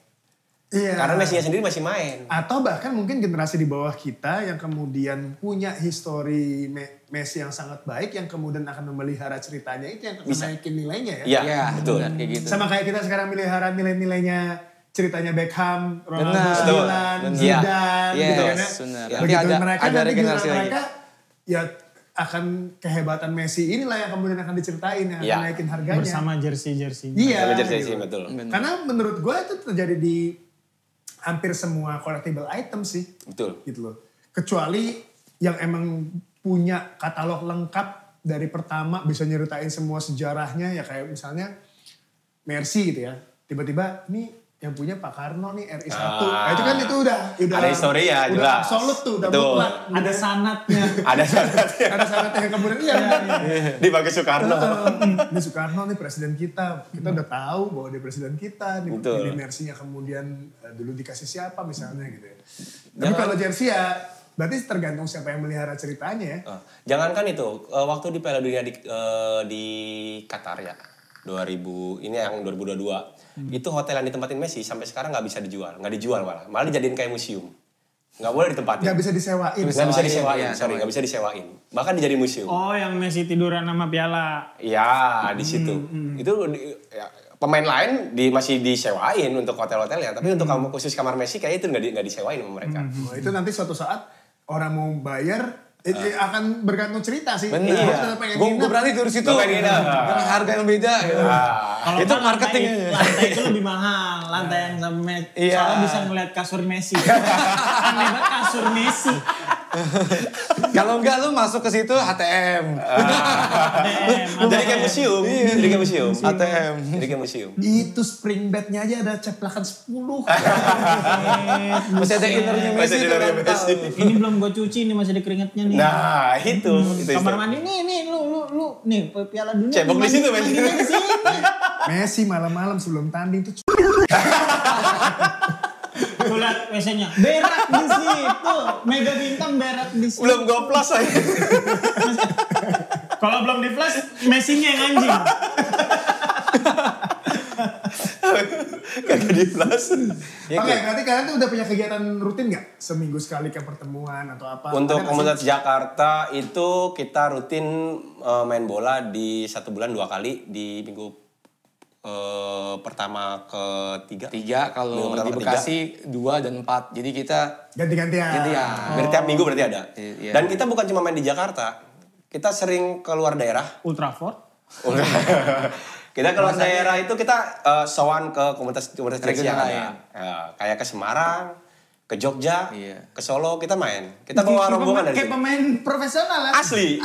Iya. Karena Messi sendiri masih main. Atau bahkan mungkin generasi di bawah kita yang kemudian punya histori Messi yang sangat baik yang kemudian akan memelihara ceritanya itu yang akan naikin nilainya ya. Iya, betul. Benar, kayak gitu. Sama kayak kita sekarang melihara nilai-nilainya ceritanya Beckham, Ronaldo, Benar. Zidane, Zidane Yes, gitu kan ya. benar. Begitu Nanti mereka ada nanti regenerasi juga lagi. mereka ya akan kehebatan Messi inilah yang kemudian akan diceritain yang akan naikin harganya. Bersama jersey-jersey. Iya. Sama jersey gitu. betul. Karena menurut gue itu terjadi di hampir semua collectible item sih. Betul. Gitu loh. Kecuali yang emang punya katalog lengkap dari pertama bisa nyeritain semua sejarahnya ya kayak misalnya Mercy gitu ya. Tiba-tiba ini yang punya Pak Karno nih RI 1. Nah, itu kan itu udah ada histori ya, udah jelas. absolut tuh, udah Betul. mutlak. Ada sanatnya. Ada sanatnya. Ada sanatnya yang kemudian iya. Dipakai Soekarno. Ini Soekarno nih presiden kita. Kita udah tahu bahwa dia presiden kita. Betul. Ini Mercy-nya kemudian dulu dikasih siapa misalnya gitu ya. Tapi kalau jersey ya berarti tergantung siapa yang melihara ceritanya ya. Jangankan itu, waktu di Piala Dunia di Qatar ya, 2000 ini yang 2022. Itu hotel yang ditempatin Messi sampai sekarang nggak bisa dijual, nggak dijual malah dijadiin kayak museum. Nggak boleh ditempatin. Nggak bisa disewain. Nggak bisa disewain, ya, nggak bisa disewain. Bahkan dijadiin museum. Oh, yang Messi tiduran sama piala. Ya, di situ. Itu ya, pemain lain masih disewain untuk hotel-hotelnya, tapi untuk khusus kamar Messi kayak itu nggak disewain sama mereka. Oh, itu nanti suatu saat orang mau bayar akan bergantung cerita sih. Bener. Iya. Gue berani dari situ. Gua pengen nginep. Dengan harga yang beda. Gitu. Kalau Itu kan marketing. lantai itu lebih mahal, lantai yang sama Messi. Iya. Soalnya bisa ngeliat kasur Messi. Aneh banget kasur Messi. Kalau enggak lu masuk ke situ HTM. Jadi kayak museum. Jadi kayak museum. ATM. Jadi kayak museum. Itu spring bednya aja ada ceplakan 10. Masih ada innernya Messi. Masih ada innernya tuh, Messi. Ini belum gue cuci nih, masih ada keringetnya nih. Nah, itu Kamar mandi nih lu nih Piala Dunia. Cebok di situ, men. mandinya di sini. Messi malam-malam sebelum tanding tuh Tuh liat WC-nya. Berak di situ. Mega Bintang berak di situ. belum goplas aja. Kalau belum di flash, Messi-nya yang anjing. Kagak di plus. Oke, berarti kalian tuh udah punya kegiatan rutin nggak? Seminggu sekali ke pertemuan atau apa? Untuk Ada nggak komunitas Jakarta itu kita rutin main bola di 1 bulan 2 kali di minggu pertama ketiga. 3 kalau Minggu pertama di Bekasi 2 dan 4. Jadi kita ganti-gantian? gantian. Berarti tiap minggu berarti ada. Iya. Dan kita bukan cuma main di Jakarta. Kita sering keluar daerah. Ultrafort. Kita keluar daerah itu kita sowan ke komunitas Regional yang lain. ada. Ya, kayak ke Semarang, ke Jogja, Iya. ke Solo kita main. Kita bawa rombongan dari Kayak sini. pemain profesional ya? Asli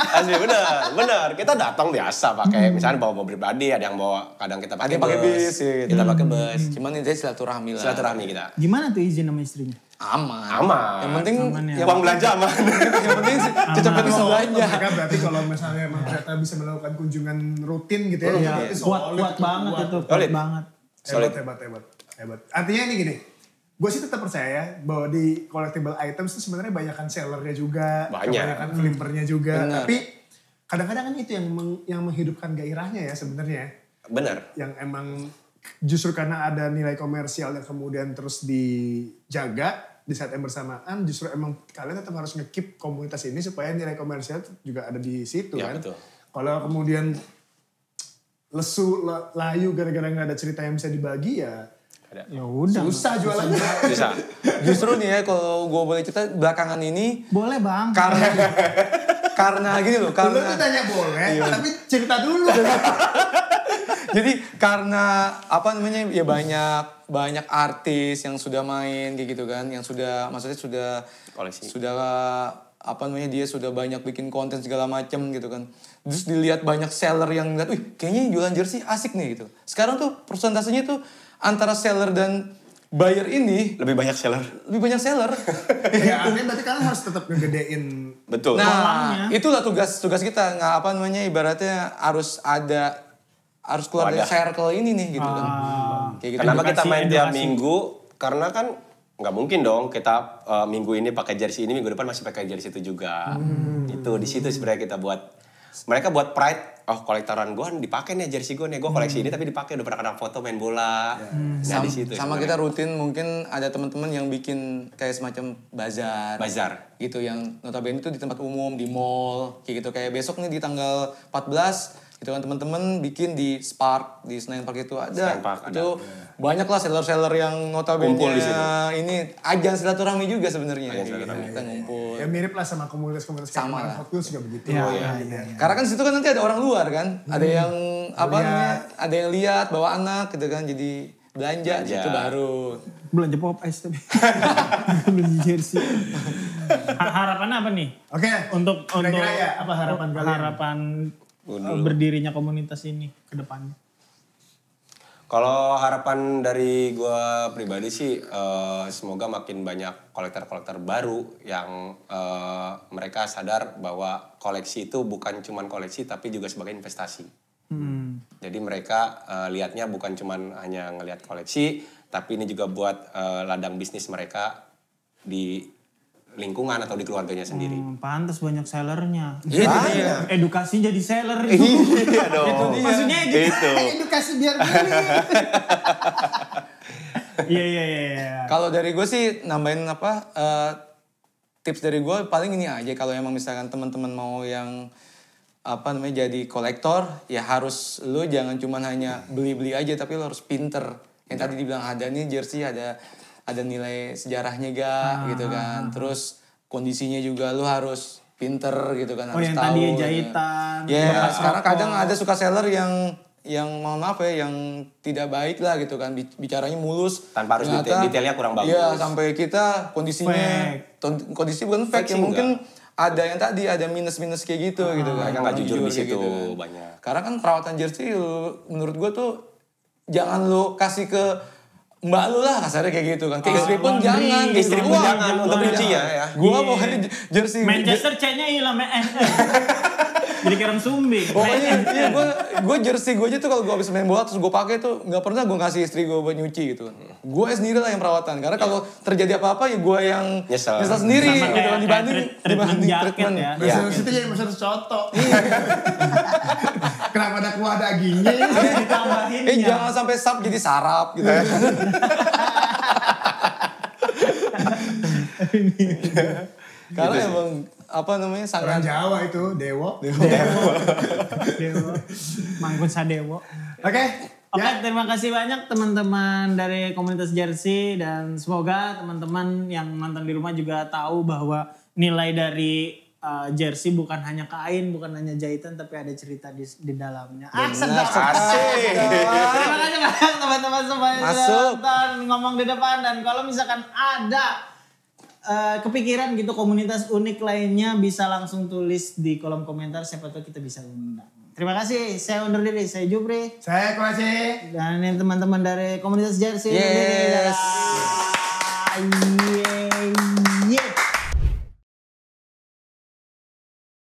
benar. Kita datang biasa pakai misalnya bawa mobil pribadi, ada yang bawa kadang kita pakai Ada yang pakai bus. bis, ya, gitu. Kita pakai bus. Cuman ini silaturahmi lah. Silaturahmi kita. Gimana tuh izin sama istrinya? Aman. Aman. Yang penting Aman ya. Uang belanja aman. yang penting cocok Tapi sama solid belanja. tuh mereka berarti kalau misalnya emang ternyata bisa melakukan kunjungan rutin gitu ya. Iya, berarti kuat solid, banget kuat. itu, kuat Solid. banget. Solid. Hebat. Artinya ini gini, gue sih tetap percaya bahwa di collectible items itu sebenarnya banyakan sellernya juga, Banyak. kebanyakan flippernya juga. Benar. Tapi kadang-kadang kan itu yang menghidupkan gairahnya ya sebenarnya. Benar. Yang emang justru karena ada nilai komersial yang kemudian terus dijaga, di saat yang bersamaan justru emang kalian tetap harus nge-keep komunitas ini supaya nilai komersial juga ada di situ Ya, kan. betul. Kalau kemudian layu gara-gara nggak ada cerita yang bisa dibagi ya Ya udah. susah jualannya. Bisa. Justru nih ya kalau gue boleh cerita belakangan ini Boleh bang. karena gini loh, Lu karena tuh tanya boleh, tapi cerita dulu. jadi karena apa namanya ya banyak artis yang sudah main kayak gitu kan, yang sudah maksudnya sudah Koleksi. sudah apa namanya dia sudah banyak bikin konten segala macam gitu kan. Terus dilihat banyak seller yang ngeliat, wih kayaknya jualan jersey asik nih gitu. Sekarang tuh persentasenya tuh antara seller dan buyer ini Lebih banyak seller. lebih banyak seller. Ya artinya berarti kalian harus tetap ngegedein. Betul. Nah, Polanya. itulah tugas kita, nggak apa namanya ibaratnya harus keluar dari Wadah. circle ini nih gitu kan. Kayak gitu. Kenapa kita main tiap edukasi. minggu? Karena kan nggak mungkin dong kita minggu ini pakai jersey ini, minggu depan masih pakai jersey itu juga. Itu di situ sebenarnya kita mereka buat pride. Oh, kolektoran gue dipakai nih jersey gue nih, gue koleksi ini tapi dipakai udah pernah kena foto main bola. Nah, di situ. Sama sebenarnya. kita rutin mungkin ada teman-teman yang bikin kayak semacam bazar. Bazar. Gitu yang notabene itu di tempat umum, di mall, kayak gitu. Kayak besok nih di tanggal 14 gitu kan teman-teman bikin di Spark, di Senayan Park itu ada. Senayan Park itu banyak lah seller-seller yang notabene Kumpul di situ. ini ajang silaturahmi juga sebenarnya. Ajang Kayak gitu. silaturahmi. Kita ngumpul. Ya mirip lah sama komunitas-komunitas kayak Sama kemarin lah. Hot Wheels juga begitu. Iya. Karena kan situ kan nanti ada orang luar kan, ada yang apa Lihat. namanya, ada yang lihat bawa anak gitu kan, jadi belanja. Itu baru. Belanja pop ice tapi. Belanja jersey. Harapannya apa nih? Oke. Untuk Kira-kira ya, apa harapan kalian? harapan berdirinya komunitas ini ke depannya. Kalau harapan dari gue pribadi sih, semoga makin banyak kolektor-kolektor baru yang mereka sadar bahwa koleksi itu bukan cuma koleksi tapi juga sebagai investasi. Jadi mereka lihatnya bukan cuma hanya ngelihat koleksi, tapi ini juga buat ladang bisnis mereka di lingkungan atau di keluarganya sendiri. Pantas banyak sellernya. Iya. Edukasi jadi seller. Iya dong. Itu dia. Maksudnya Itu. Edukasi biar beli. Iya. Kalau dari gue sih nambahin apa tips dari gue paling ini aja, kalau emang misalkan teman-teman mau yang apa namanya jadi kolektor, ya harus lu jangan cuma hanya beli-beli aja tapi lu harus pinter. Yang tadi dibilang ada nih jersey ada nilai sejarahnya gitu kan. Terus kondisinya juga lu harus pinter gitu kan, harus yang tahu. tadi gitu. jahitan. Ya, sekarang kadang ada suka seller yang mohon maaf ya, yang tidak baik lah gitu kan, bicaranya mulus. Tanpa harus detailnya kurang bagus. Iya, sampai kita kondisinya kondisi bukan fake, ya sih mungkin ada yang tadi ada minus-minus kayak gitu gitu kan. Mereka nggak jujur di kayak situ kan. banyak. Karena kan perawatan jersey menurut gue tuh jangan lu kasih ke mbak lu lah kasarnya kayak gitu kan. Kayak istri pun laundry, jangan. Istri pun Wah, jangan untuk cuci ya. Gua pokoknya jersey. Manchester C-nya hilang. Jadi keren sumbing. Pokoknya iya gue jersey gue aja tuh kalau gue habis main bola terus gue pakai tuh nggak pernah gue kasih istri gue buat nyuci gitu. Gue sendiri lah yang perawatan, karena kalau terjadi apa-apa ya gue yang Nyesel sendiri Sama gitu kan, dibanding jaket ya. Bahasa situ jadi bahasa coto. Kenapa ada kuah dagingnya? Ditambahin ya. jangan sampai sap jadi sarap gitu. Karena emang apa namanya Orang sangat Jawa itu, Dewo. Dewo. Mangkun Sadewo. Oke. Oke, Ya. terima kasih banyak teman-teman dari komunitas jersey, dan semoga teman-teman yang nonton di rumah juga tahu bahwa nilai dari jersey bukan hanya kain, bukan hanya jahitan, tapi ada cerita di dalamnya. Sedap. Asik. Terima kasih banyak teman-teman semua yang sudah Masuk. nonton Ngomong di Depan, dan kalau misalkan ada kepikiran gitu komunitas unik lainnya, bisa langsung tulis di kolom komentar, siapa tahu kita bisa undang. Terima kasih, saya undur diri, saya Jupri. Saya Kuasi. Dan ini teman-teman dari komunitas jersey. Yes. Dadah. Yeah.